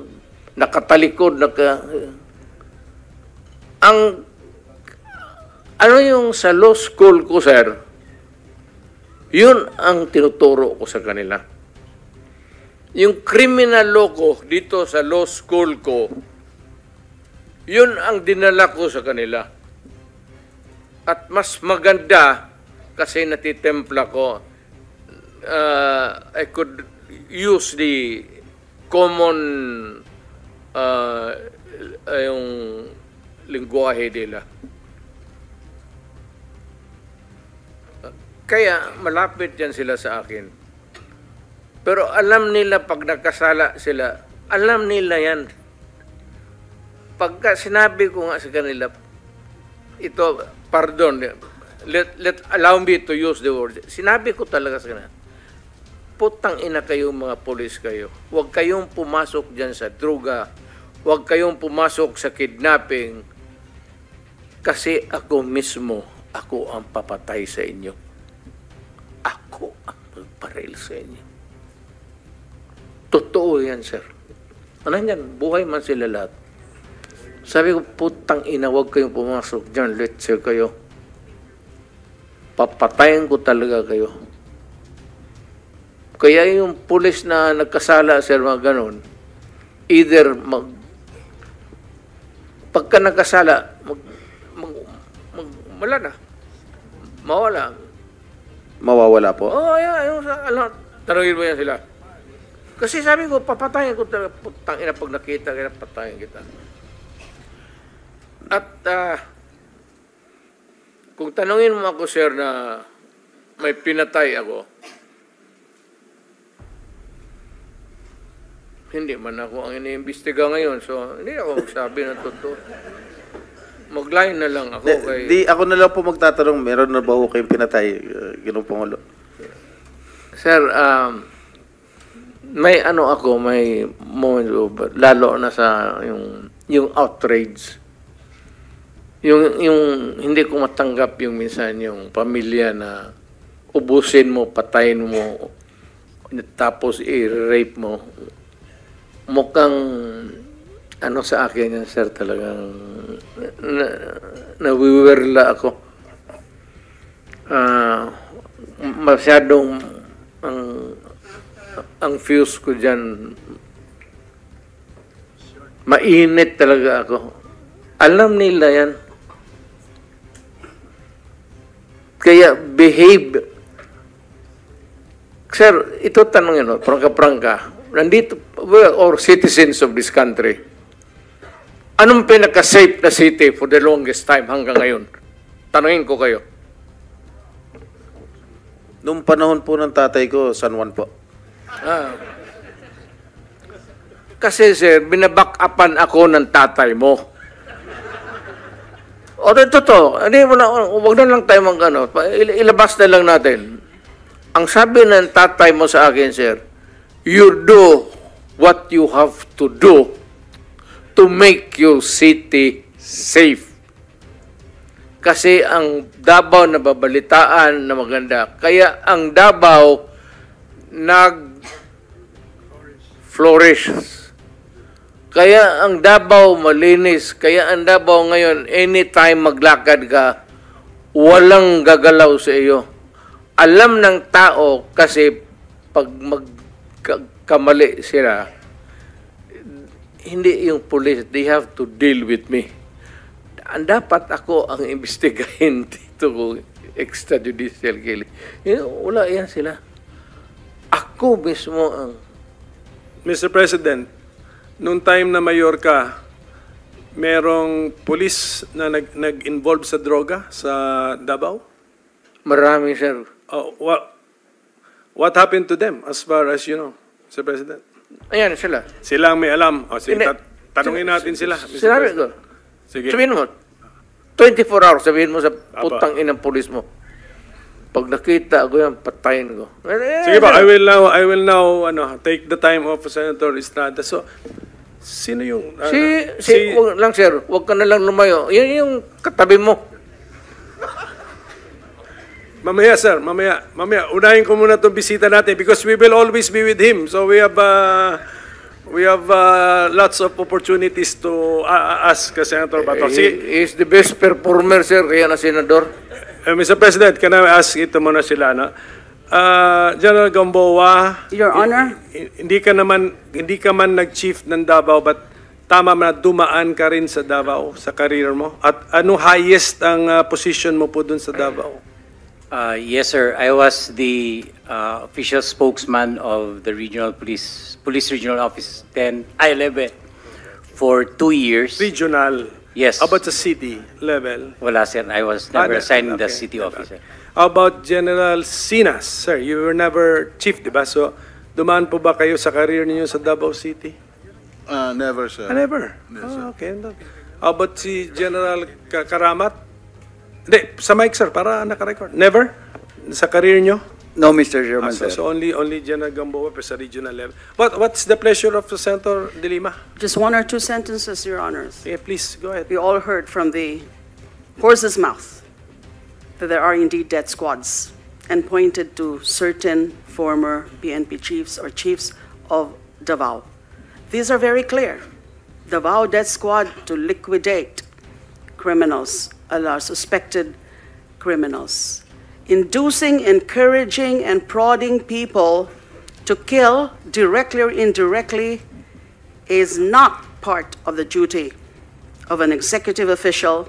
nakatalikod, ano yung sa law school ko, sir, yun ang tinuturo ko sa kanila. Yung criminal law ko dito sa law school ko, yun ang dinala ko sa kanila. At mas maganda kasi natitempla ko, I could use the common yung lingwahe nila. Kaya malapit yan sila sa akin. Pero alam nila pag nagkasala sila, alam nila yan. Pagka sinabi ko nga sa kanila, ito, pardon, allow me to use the word. Sinabi ko talaga sa kanila, putang ina kayo mga polis kayo. Huwag kayong pumasok dyan sa druga. Huwag kayong pumasok sa kidnapping. Kasi ako mismo, ako ang papatay sa inyo. Ako ang magparil sa inyo. Totoo yan, sir. Ano yan? Buhay man sila lahat. Sabi ko, putang ina, huwag kayong pumasok dyan. Let's say kayo. Papatayin ko talaga kayo. Kaya yung pulis na nagkasala, sir, mga ganon, either pagka nagkasala, wala na. Mawala. Mawawala po? Oo, yan. Tanungin mo yan sila. Kasi sabi ko, papatayin ko talaga. Putang ina, pag nakita kita, patayin kita. At kung tanungin mo ako, sir, na may pinatay ako, hindi man ako ang iniimbestiga ngayon. So, hindi ako magsabi ng totoo. Mag-line na lang ako. Ako na lang po magtatanong, meron na ba ho kayong pinatay, Ginoong Pangulo? Sir, may may moment, lalo na sa yung outrage. Yung hindi ko matanggap yung minsan yung pamilya na ubusin mo, patayin mo, tapos i-rape mo. Mukhang sa akin yan, sir, talagang nawiwirla ako. masyadong ang fuse ko dyan, mainit talaga ako. Alam nila yan. Kaya behave. Sir, ito tanong yun, prangka-prangka. Nandito, or citizens of this country, anong pinaka-safe na city for the longest time hanggang ngayon? Tanungin ko kayo. Noong panahon po ng tatay ko, San Juan po. Kasi sir, binaback-upan ako ng tatay mo. O totoo, wag na lang tayo ilabas na lang natin. Ang sabi ng tatay mo sa akin, sir, you do what you have to do to make your city safe. Kasi ang Davao nababalitaan na maganda. Kaya ang Davao nag-flourish. Kaya ang Davao malinis. Kaya ang Davao ngayon, anytime maglakad ka, walang gagalaw sa iyo. Alam ng tao kasi pag magkamali sila, hindi yung police, they have to deal with me. Dapat ako ang imbestigahin dito kung extrajudicial killing. Wala yan sila. Ako mismo ang... Mr. President, noong time na mayor ka, merong police na nag-involve sa droga sa Davao? Marami, sir. What happened to them as far as you know, Mr. President? Ayan, sila. Sila ang may alam. Sige, tanungin natin sila. Mr. Sinabi ko. Sige. Sabihin mo, 24 hours, sabihin mo sa putang inang pulis mo. Pag nakita ako yan, patayin ko. Sige ba, I will now take the time of Senator Estrada. So, sino yung... wag lang, sir. Huwag ka na lang lumayo. Yan yung katabi mo. Mamaya, sir. Mamaya. Unahin ko muna itong bisita natin because we will always be with him. So, we have lots of opportunities to ask Senator Bato. He is the best performer, sir, kaya na senador. Mr. President, can I ask ito muna sila, no? General Gamboa, Your Honor. Hindi ka man nag-chief ng Davao, but tama na dumaan ka rin sa Davao, sa career mo? At ano highest ang position mo po dun sa Davao? Yes, sir. I was the official spokesman of the Regional Police Regional Office 11 for 2 years. Regional? Yes. How about the city level? Wala, sir. I was never assigned in the city office. How about General Sinas? Sir, you were never chief, di ba? So, dumaan po ba kayo sa career ninyo sa Davao City? Never, sir. Never? Yes, sir. Okay. How about si General Karamat? Hindi, sa mic, sir, para naka-record. Never? Sa career nyo? No, Mr. Chairman, sir. So only General Gamboa pa sa regional level. What's the pleasure of Senator De Lima? Just one or two sentences, Your Honors. Yeah, please, go ahead. We all heard from the horse's mouth that there are indeed death squads and pointed to certain former PNP chiefs or chiefs of Davao. These are very clear. Davao Death Squad to liquidate criminals, suspected criminals. Inducing, encouraging, and prodding people to kill directly or indirectly is not part of the duty of an executive official,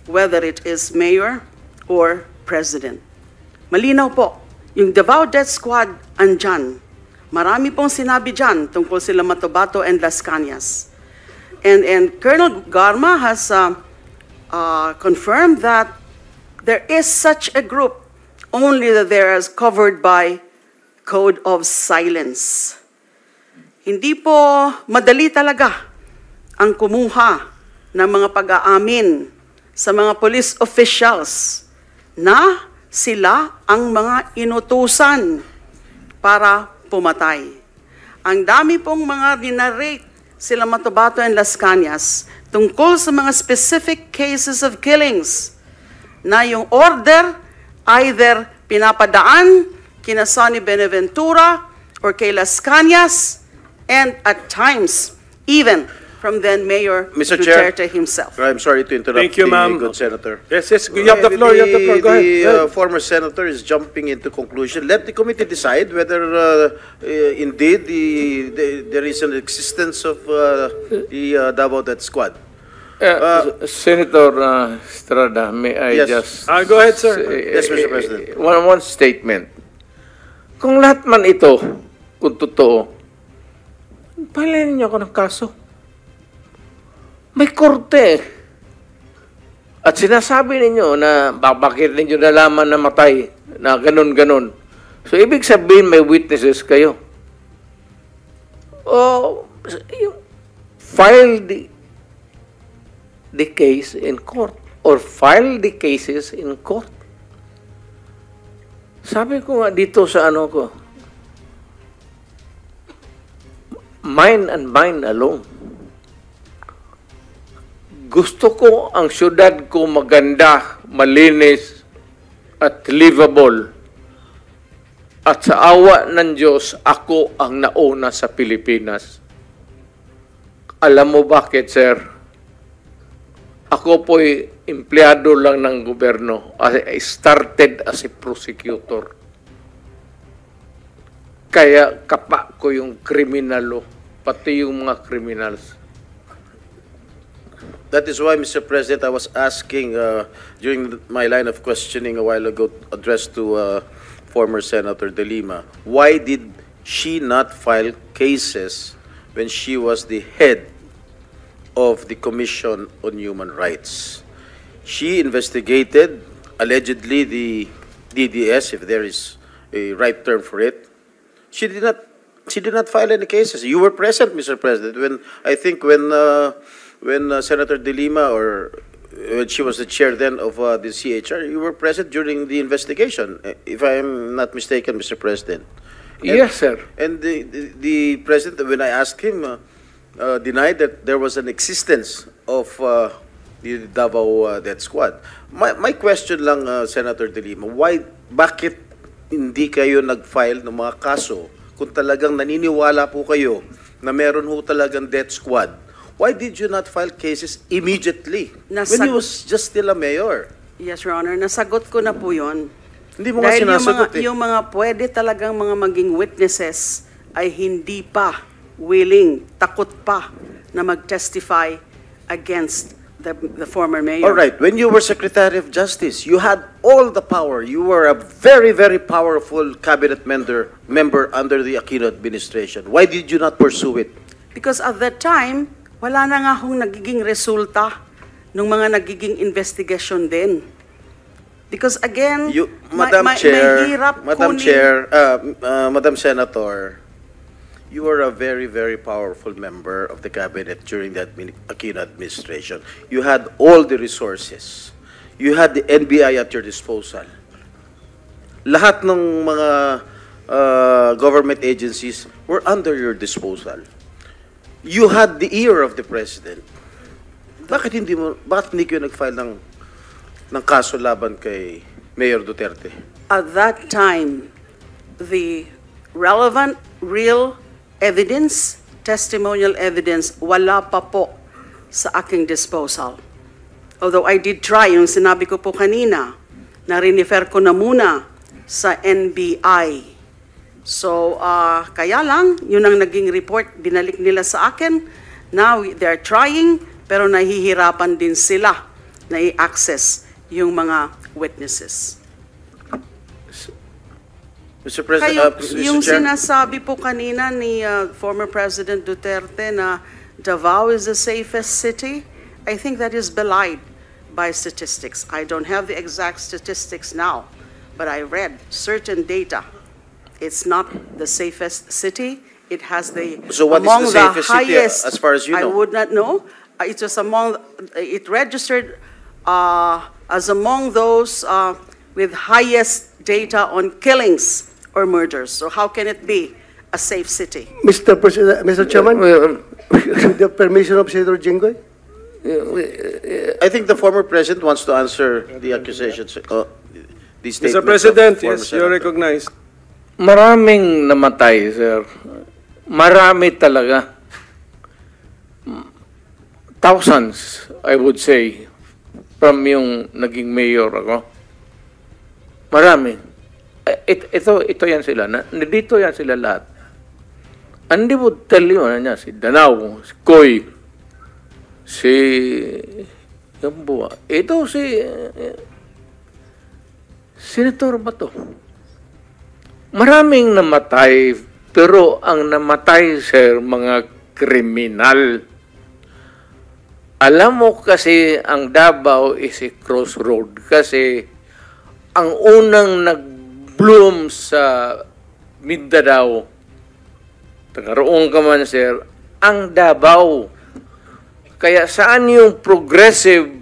whether it is mayor or president. Malinaw po, yung Davao Death Squad andyan. Marami pong sinabi dyan tungkol sila Matobato and Las Cañas. And Colonel Garma has confirmed that there is such a group, only that they are covered by code of silence. Hindi po madali talaga ang kumuha ng mga pag-aamin sa mga police officials na sila ang mga inutusan para pumatay. Ang dami pong mga dinarate sila Matobato and Las Cañas tungkol sa mga specific cases of killings na yung order either pinapadaan kina Sonny Benaventura or kay Las Cañas and at times even from then Mayor Mr. Chair. Duterte himself. I'm sorry to interrupt Thank you, the ma'am. good senator. Yes, yes, you have the floor, you have the floor. Go ahead. The Go ahead. former senator is jumping into conclusion. Let the committee decide whether indeed there is an existence of the Davao Death Squad. Senator Estrada, may I Yes. just... Go ahead, sir. Yes, Mr. President. One statement. Kung lahat man ito, kung totoo, palayan niyo ako ng kaso. May korte. At sinasabi ninyo na bakit ninyo nalaman na matay, na ganun-ganun. So, ibig sabihin may witnesses kayo. O, file the case in court or file the cases in court. Sabi ko nga dito sa ano ko, mine and mine alone. Gusto ko ang syudad ko maganda, malinis, at livable. At sa awa ng Diyos, ako ang nauna sa Pilipinas. Alam mo bakit, sir? Ako po'y empleyado lang ng gobyerno. I started as a prosecutor. Kaya kapa ko yung kriminalo, pati yung mga criminals. That is why, Mr. President, I was asking during my line of questioning a while ago, addressed to former Senator De Lima, why did she not file cases when she was the head of the Commission on Human Rights? She investigated, allegedly, the DDS, if there is a right term for it. She did not file any cases. You were present, Mr. President, when Senator De Lima, or when she was the chair then of the CHR, you were present during the investigation, if I am not mistaken, Mr. President. Yes, sir. And the President, when I asked him, denied that there was an existence of the Davao Death Squad. My question lang, Senator De Lima, bakit hindi kayo nag-file ng mga kaso kung talagang naniniwala po kayo na meron ho talagang death squad? Why did you not file cases immediately when he was just still a mayor? Yes, Your Honor, nasagot ko na po yun. Hindi mo nga Dahil sinasagot yung mga pwede talagang mga maging witnesses ay hindi pa willing, takot pa na mag-testify against the former mayor. All right, when you were Secretary of Justice, you had all the power. You were a very, very powerful cabinet member under the Aquino administration. Why did you not pursue it? Because at that time, wala na nga hong nagiging resulta ng mga nagiging investigation din. Because again, Madam Senator, you were a very, very powerful member of the cabinet during the Aquino administration. You had all the resources. You had the NBI at your disposal. Lahat ng mga government agencies were under your disposal. You had the ear of the president. Bakit hindi kayo nag-file ng kaso laban kay Mayor Duterte? At that time, the relevant, real evidence, testimonial evidence, wala pa po sa aking disposal. Although I did try, yung sinabi ko po kanina, na rinifer ko na muna sa NBI. So, kaya lang, yun ang naging report, binalik nila sa akin. Now, they're trying, pero nahihirapan din sila na i-access yung mga witnesses. Mr. President, Mr. Yung Chair. sinasabi po kanina ni former President Duterte na Davao is the safest city, I think that is belied by statistics. I don't have the exact statistics now, but I read certain data. It's not the safest city. It has So what is the safest city as far as you know? I would not know. It was it registered as among those with highest data on killings or murders. So how can it be a safe city? Mr. Chairman, with the permission of Senator Jinggoy? I think the former president wants to answer the accusations. These statements Mr. President, of former yes, you're senator. recognized. Maraming namatay, sir. Marami talaga. thousands, I would say, from yung naging mayor ako. Marami. Ito yan sila. Dito yan sila lahat. And they would tell you, si Danao, si Koy, si Gamboa. Ito si Senator Bato. Maraming namatay, pero ang namatay, sir, mga kriminal. Alam mo kasi ang Davao is a crossroad kasi ang unang nag-bloom sa Mindanao, tagaroon ka man, sir, ang Davao. Kaya saan yung progressive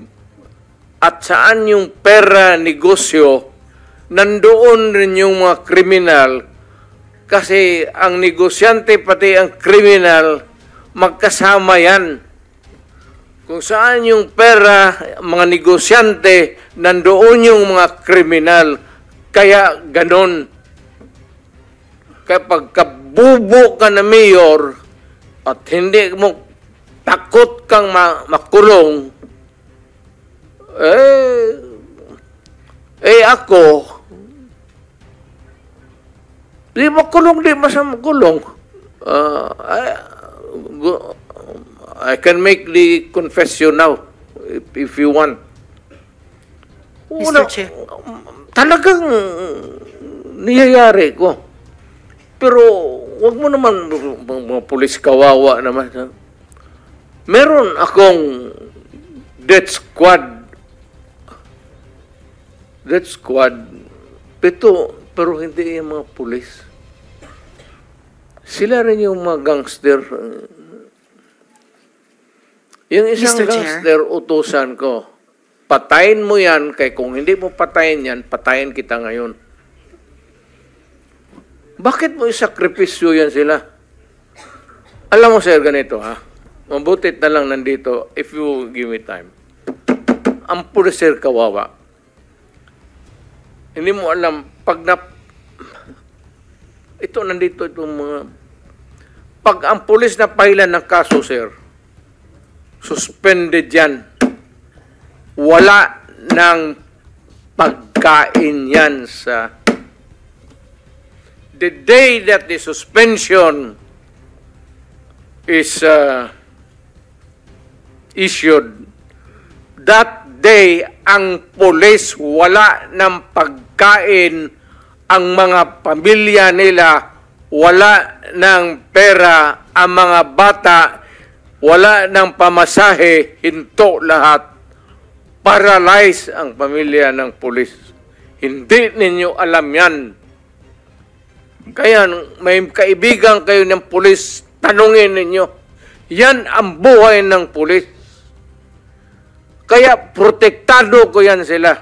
at saan yung pera negosyo, nandoon rin yung mga kriminal kasi ang negosyante pati ang kriminal magkasama yan. Kung saan yung pera, mga negosyante, nandoon yung mga kriminal. Kaya ganon. Kapag kabubo ka na mayor at hindi mo takot kang makulong, ako, di makulong, di makulong. I can make the confession now, if you want. Mr. Chair. Talagang niyayari ko. Pero, wag mo naman, mga pulis kawawa naman. Meron akong death squad. Death squad. Pero hindi yung mga pulis. Sila rin yung mga gangster. Yung isang Mr. Chair. gangster, utusan ko. Patayin mo yan, kaya kung hindi mo patayin yan, patayin kita ngayon. Bakit mo isakripisyo yan sila? Alam mo, sir, ganito, ha? Mabutit na lang nandito, if you give me time. Ang pulis, sir, kawawa. Hindi mo alam, ito, nandito itong mga... Pag ang pulis na pahilan ng kaso, sir, suspended yan. Wala ng pagkain yan sa... The day that the suspension is issued, that day, ang pulis wala ng pagkain, ang mga pamilya nila wala ng pera, ang mga bata wala ng pamasahe, hinto lahat. Paralyze ang pamilya ng pulis. Hindi ninyo alam yan. Kaya may kaibigan kayo ng pulis, tanungin ninyo. Yan ang buhay ng pulis. Kaya protektado ko yan sila.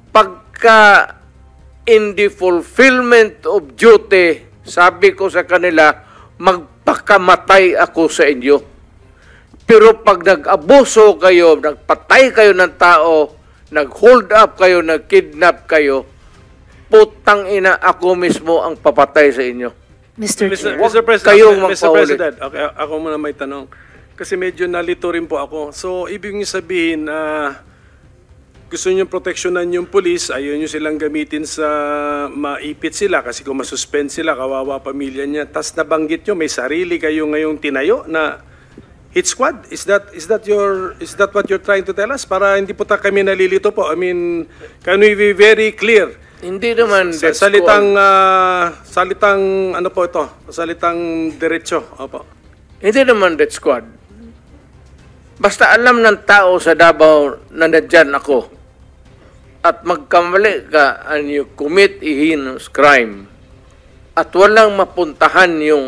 Pagka in the fulfillment of duty, sabi ko sa kanila, magpakamatay ako sa inyo. Pero pag nag-abuso kayo, nagpatay kayo ng tao, nag-hold up kayo, nag-kidnap kayo, putang ina, ako mismo ang papatay sa inyo. Mr. Chair. Mr. President, kayong Mr. magpahuli. President, okay, ako muna may tanong. Kasi medyo nalito rin po ako. So, ibig niyo sabihin, gusto niyo proteksyonan yung police, ayaw niyo silang gamitin sa maipit sila kasi kung masuspend sila, kawawa pamilya niya. Tas nabanggit niyo, may sarili kayo ngayong tinayo na hit squad. Is that what you're trying to tell us? Para hindi po kami nalilito po. I mean, can we be very clear? Hindi naman Salitang ano po ito? Salitang diretso. Opo. Hindi naman death squad. Basta alam ng tao sa Davao na nandyan ako at magkamali ka and you commit a heinous crime at walang mapuntahan yung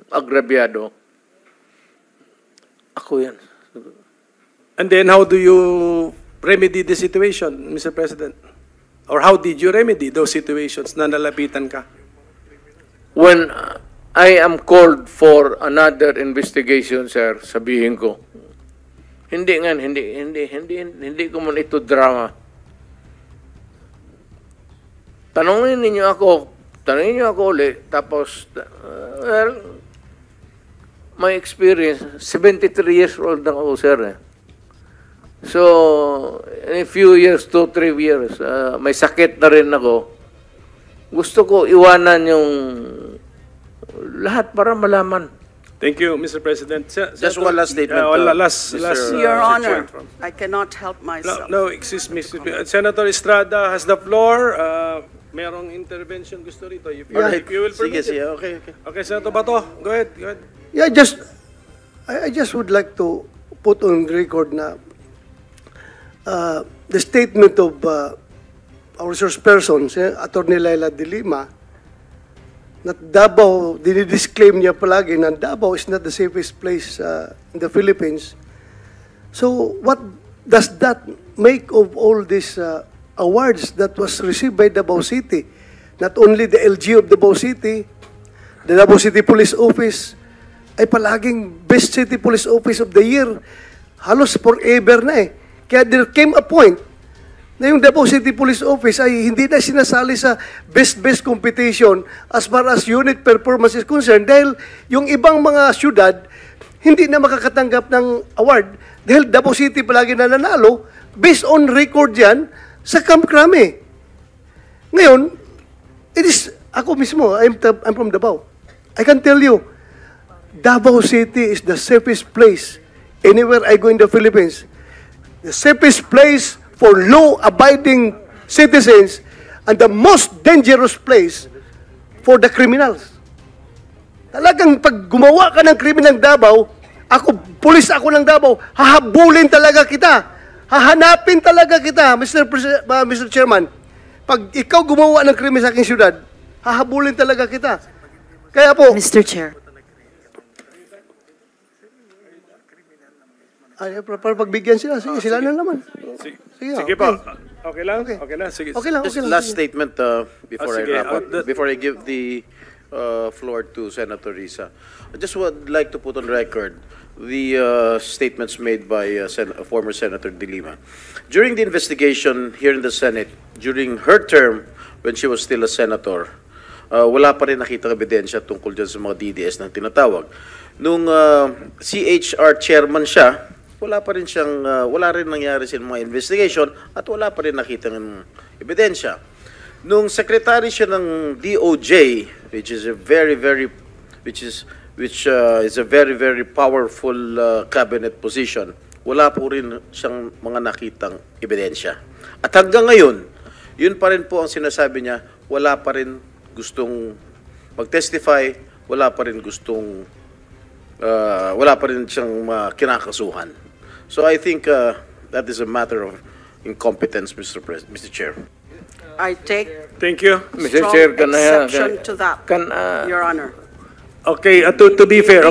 agrabyado, ako yan. And then how do you remedy the situation, Mr. President? Or how did you remedy those situations na nalapitan ka? When I am called for another investigation, sir, sabihin ko, hindi ko man ito drama. Tanungin niyo ako ulit, tapos, my experience, 73 years old na ako, sir. Eh. So, in a few years, 2-3 years, may sakit na rin ako. Gusto ko iwanan yung lahat para malaman. Thank you, Mr. President. Just one last statement. Last, Your Mr. Honor, Chair. I cannot help myself. No, excuse me. Senator Estrada has the floor. Merong intervention gusto rito. If you will Sige, permit sige. it. Okay. Okay, Senator Bato, go ahead. Yeah, I just would like to put on record na the statement of our resource persons, Attorney Laila de Lima, that Davao, dinidisclaim niya palagi na Davao is not the safest place in the Philippines. So what does that make of all these awards that was received by Davao City? Not only the LG of Davao City, the Davao City Police Office, ay palaging Best City Police Office of the Year. Halos forever na eh. Kaya there came a point na yung Davao City Police Office ay hindi na sinasali sa best competition as far as unit performance is concerned dahil yung ibang mga syudad hindi na makakatanggap ng award dahil Davao City palagi na nanalo based on record yan sa Camp Crame. Ngayon, it is, ako mismo, I'm from Davao. I can tell you, Davao City is the safest place anywhere I go in the Philippines. The safest place for law-abiding citizens and the most dangerous place for the criminals. Talagang pag gumawa ka ng krimen ng Davao, pulis ako ng Davao, hahabulin talaga kita. Hahanapin talaga kita, Mr. Chairman. Pag ikaw gumawa ng krimen sa aking syudad, hahabulin talaga kita. Kaya po, Mr. Chair. ay, para pagbigyan sila, sige, sila na naman. Sige po. Okay lang? Okay na? Sige. Okay lang, Just okay lang. last statement before I sige. wrap up, before I give the floor to Senator Risa. I just would like to put on record the statements made by former Senator De Lima. During the investigation here in the Senate, during her term, when she was still a senator, wala pa rin nakitang ebidensya tungkol dyan sa mga DDS na tinatawag. Nung CHR chairman siya, wala rin nangyari sa mga investigation at wala pa rin nakitang ebidensya. Nung secretary siya ng DOJ, which is a very very powerful cabinet position, wala po rin siyang mga nakitang ebidensya. At hanggang ngayon, yun pa rin po ang sinasabi niya, wala pa rin gustong mag-testify, wala pa rin siyang kinakasuhan. So I think that is a matter of incompetence, Mr. Chair. I take Thank you. Mr. strong Chair, exception to that, Your Honor. Okay, to be fair,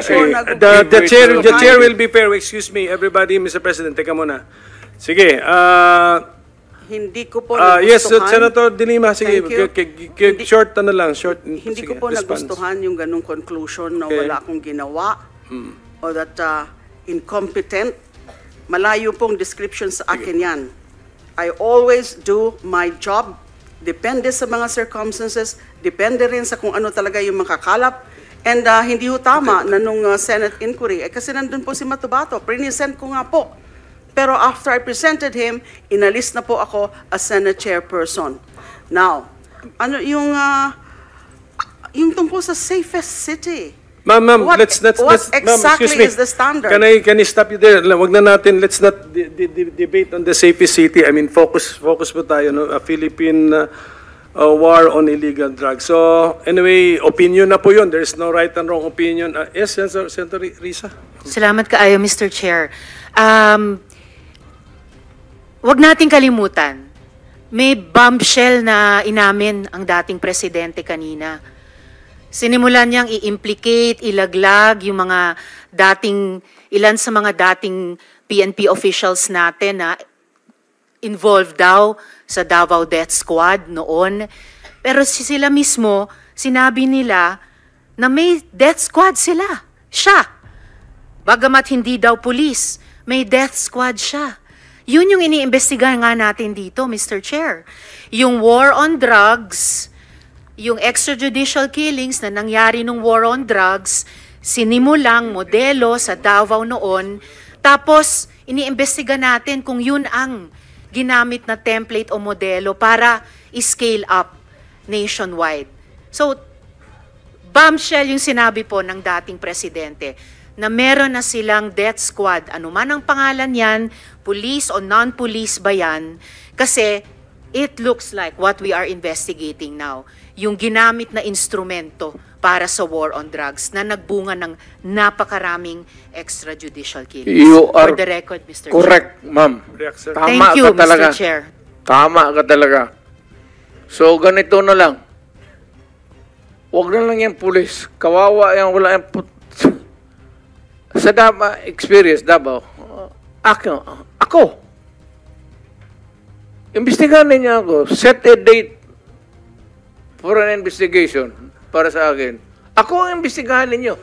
sige. The chair will be fair. Excuse me, everybody, Mr. President, teka muna. Sige, Hindi ko po nagustuhan. yes, Senator De Lima, sige, Thank you. short short. Hindi sige, ko po response. nagustuhan yung ganung conclusion na Okay. wala akong ginawa o that incompetent. Malayo pong description sa akin yan. I always do my job. Depende sa mga circumstances. Depende rin sa kung ano talaga yung makakalap. And hindi ho tama na nung Senate inquiry. Kasi nandun po si Matubato. Present ko nga po. Pero after I presented him, inalis na po ako as Senate chairperson. Now, ano yung tungkol sa safest city? Ma'am, What let's what ma'am, exactly excuse me. is the standard? Can I stop you there? Wag na natin, let's not debate on the safest city. I mean, focus po tayo, no? A Philippine war on illegal drugs. So, anyway, opinion na po yun. There is no right and wrong opinion. Yes, Senator Risa? Salamat kaayo, Mr. Chair. Wag nating kalimutan, may bombshell na inamin ang dating presidente kanina. Sinimulan niyang i-implicate, ilaglag yung mga ilan sa mga dating PNP officials natin na involved daw sa Davao Death Squad noon. Pero sila mismo, sinabi nila na may death squad sila. Siya. Bagamat hindi daw pulis, may death squad siya. Yun yung iniimbestigahan nga natin dito, Mr. Chair. Yung war on drugs, yung extrajudicial killings na nangyari nung war on drugs, sinimulang modelo sa Davao noon, tapos iniimbestiga natin kung yun ang ginamit na template o modelo para i-scale up nationwide. So, bombshell yung sinabi po ng dating presidente na meron na silang death squad, anuman ang pangalan yan, police o non-police ba yan, kasi it looks like what we are investigating now, yung ginamit na instrumento para sa war on drugs na nagbunga ng napakaraming extrajudicial killings. You are For the record, Mr. correct, ma'am. Correct, sir. Tama Thank you, ka talaga. Mr. Chair. Tama ka talaga. So, ganito na lang. Huwag na lang yung pulis. Kawawa yan, wala yung sa Davao experience, Davao, ako. Imbestigahan niya ako. Set a date for an investigation para sa akin. Ako ang imbestigahan ninyo.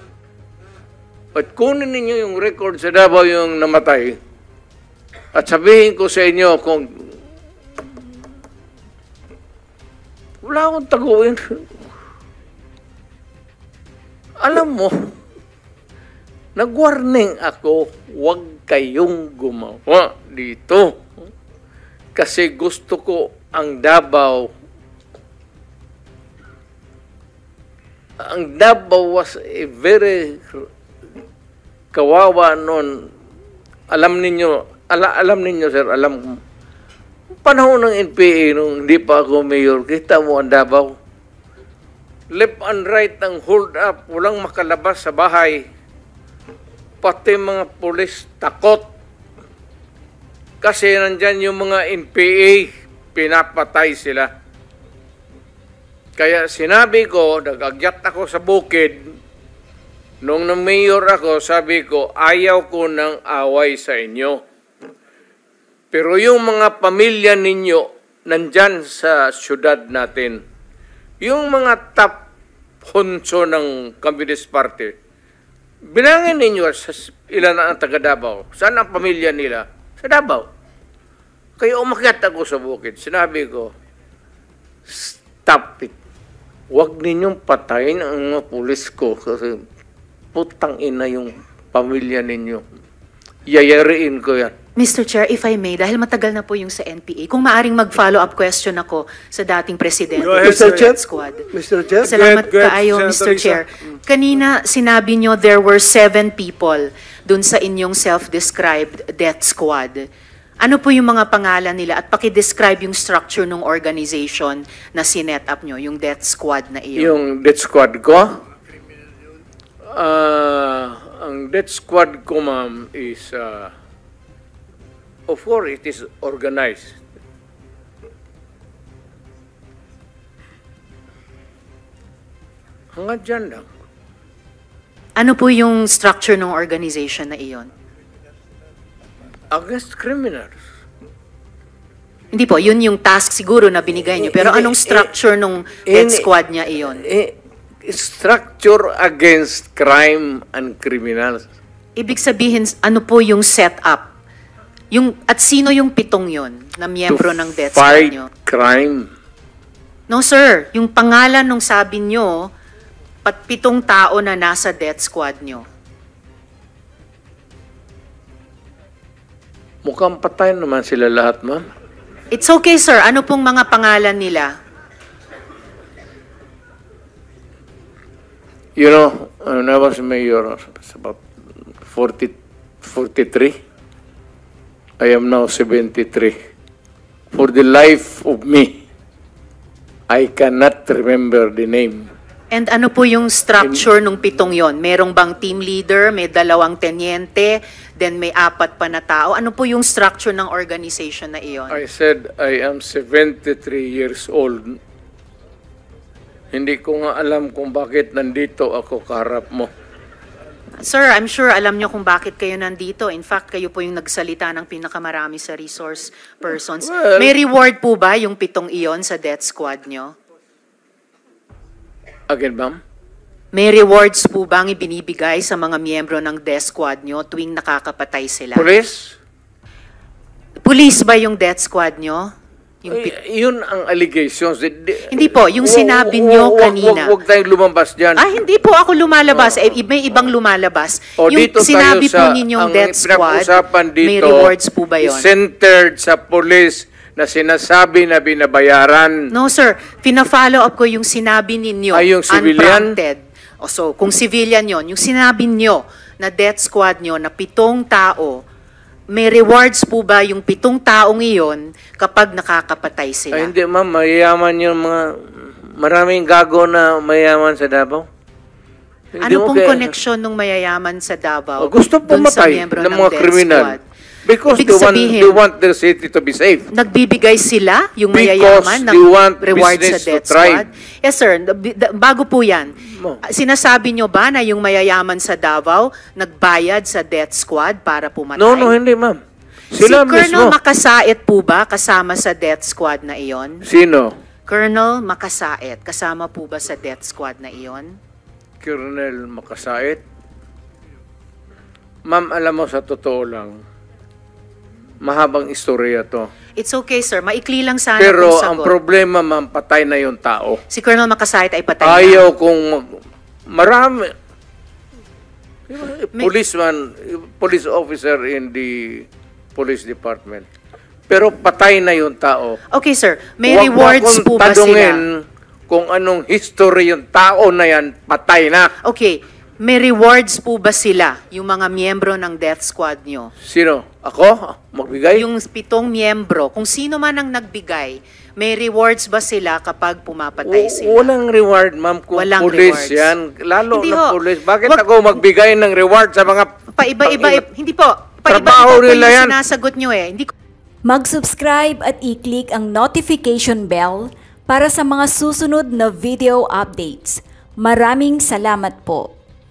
At kunin ninyo yung record sa Davao yung namatay. At sabihin ko sa inyo kung wala akong taguin. Alam mo, nag-warning ako, huwag kayong gumawa dito. Kasi gusto ko ang Davao. Ang Davao was a very kawawa noon. Alam ninyo sir, alam panahon ng NPA nung hindi pa ako mayor, kita mo ang Davao. Left and right ang hold up, walang makalabas sa bahay. Pati mga pulis takot. Kasi nandyan yung mga NPA, pinapatay sila. Kaya sinabi ko, nag-agyat ako sa bukid, nung na-mayor ako, sabi ko, ayaw ko ng away sa inyo. Pero yung mga pamilya ninyo, nandyan sa syudad natin, yung mga top honso ng Communist Party, bilangin ninyo sa ilan ang taga Davao. Saan ang pamilya nila? Sa Davao. Kaya umakyat ako sa bukid. Sinabi ko, stop it. Huwag ninyong patayin ang mga pulis ko kasi putang ina yung pamilya ninyo. Yayariin ko yan. Mr. Chair, if I may, dahil matagal na po yung sa NPA, kung maaring mag-follow-up question ako sa dating presidente Go ahead, ng Mr. Chair. Death Squad. Mr. Chair. Salamat Go ahead, kaayo, Senator Mr. Chair. Risa. Kanina, sinabi nyo there were 7 people dun sa inyong self-described death squad. Ano po yung mga pangalan nila at paki-describe yung structure ng organization na sinet up nyo, yung death squad na iyon? Yung death squad ko? Ang death squad ko, ma'am, is, of course, it is organized. Hanggang dyan lang. Ano po yung structure ng organization na iyon? Against criminals. Hindi po, yun yung task siguro na binigay nyo. Pero anong structure ng death squad niya iyon? Structure against crime and criminals. Ibig sabihin, ano po yung setup? At sino yung 7 yon na miyembro ng death squad Fight nyo? crime. No sir, yung pangalan nung sabi nyo, 7 tao na nasa death squad nyo. Mukhang patay naman sila lahat, ma'am. It's okay sir, ano pong mga pangalan nila? You know, when I was mayor, it's about 43. I am now 73. For the life of me, I cannot remember the name. And ano po yung structure nung 7 yon? Merong bang team leader, may 2 tenyente, then may 4 pa na tao? Ano po yung structure ng organization na iyon? I said I am 73 years old. Hindi ko nga alam kung bakit nandito ako kaharap mo. Sir, I'm sure alam nyo kung bakit kayo nandito. In fact, kayo po yung nagsalita ng pinakamarami sa resource persons. Well, may reward po ba yung 7 iyon sa death squad nyo? Again, ma'am? May rewards po bang ibinibigay sa mga miyembro ng death squad nyo tuwing nakakapatay sila? Police? Police ba yung death squad nyo? Yun ang allegations. Hindi po, yung sinabi nyo kanina. Huwag tayong lumabas dyan. Hindi po ako lumalabas. May ibang lumalabas. Yung Dito sinabi tayo po ninyong ang death squad, pinag-usapan dito, may rewards po ba yun? Centered sa police na sinasabi na binabayaran. No, sir. Pina-follow up ko yung sinabi ninyo. Ay, yung civilian? Unprompted. So, kung civilian yon, yung sinabi nyo na death squad nyo na 7 tao, may rewards po ba yung 7 taong iyon kapag nakakapatay sila? Ay, hindi ma'am, mayayaman yung mga, maraming gago na mayayaman sa Davao. Hindi Ano mo pong kaya- koneksyon ng mayayaman sa Davao? Gusto dun sa pumatay miyembro ng mga death kriminal. squad? Because Ibig they sabihin, want their city to be safe. nagbibigay sila, yung Because mayayaman, ng they want rewards sa business to death thrive. squad? Yes, sir. Bago po yan, sinasabi nyo ba na yung mayayaman sa Davao nagbayad sa death squad para pumatay? No, hindi ma'am. Sila si Colonel mismo. Makasait po ba kasama sa death squad na iyon? Sino? Colonel Makasait, kasama po ba sa death squad na iyon? Colonel Makasait. Ma'am, alam mo, sa totoo lang, mahabang istorya to. It's okay, sir. Maikli lang sana Pero kung ang sagot. problema, ma'am, patay na yung tao. Si Colonel Makasait ay patay na. Ayaw kung marami. Police officer in the police department. Pero patay na yung tao. Okay, sir. May Huwag mo rewards akong po ba tanungin sila? kung anong history yung tao na yan, patay na. Okay. May rewards po ba sila, yung mga miyembro ng death squad nyo? Sino? Ako? Magbigay? Yung 7 miyembro, kung sino man ang nagbigay, may rewards ba sila kapag pumapatay sila? Walang reward, ma'am, kung Walang police rewards. yan. Lalo Hindi na ho. police. Bakit Wag- ako magbigay ng reward sa mga... Paiba-iba, hindi po. Trabaho Paiba-iba po nila yung yan. sinasagot nyo eh. Hindi ko Mag-subscribe at i-click ang notification bell para sa mga susunod na video updates. Maraming salamat po.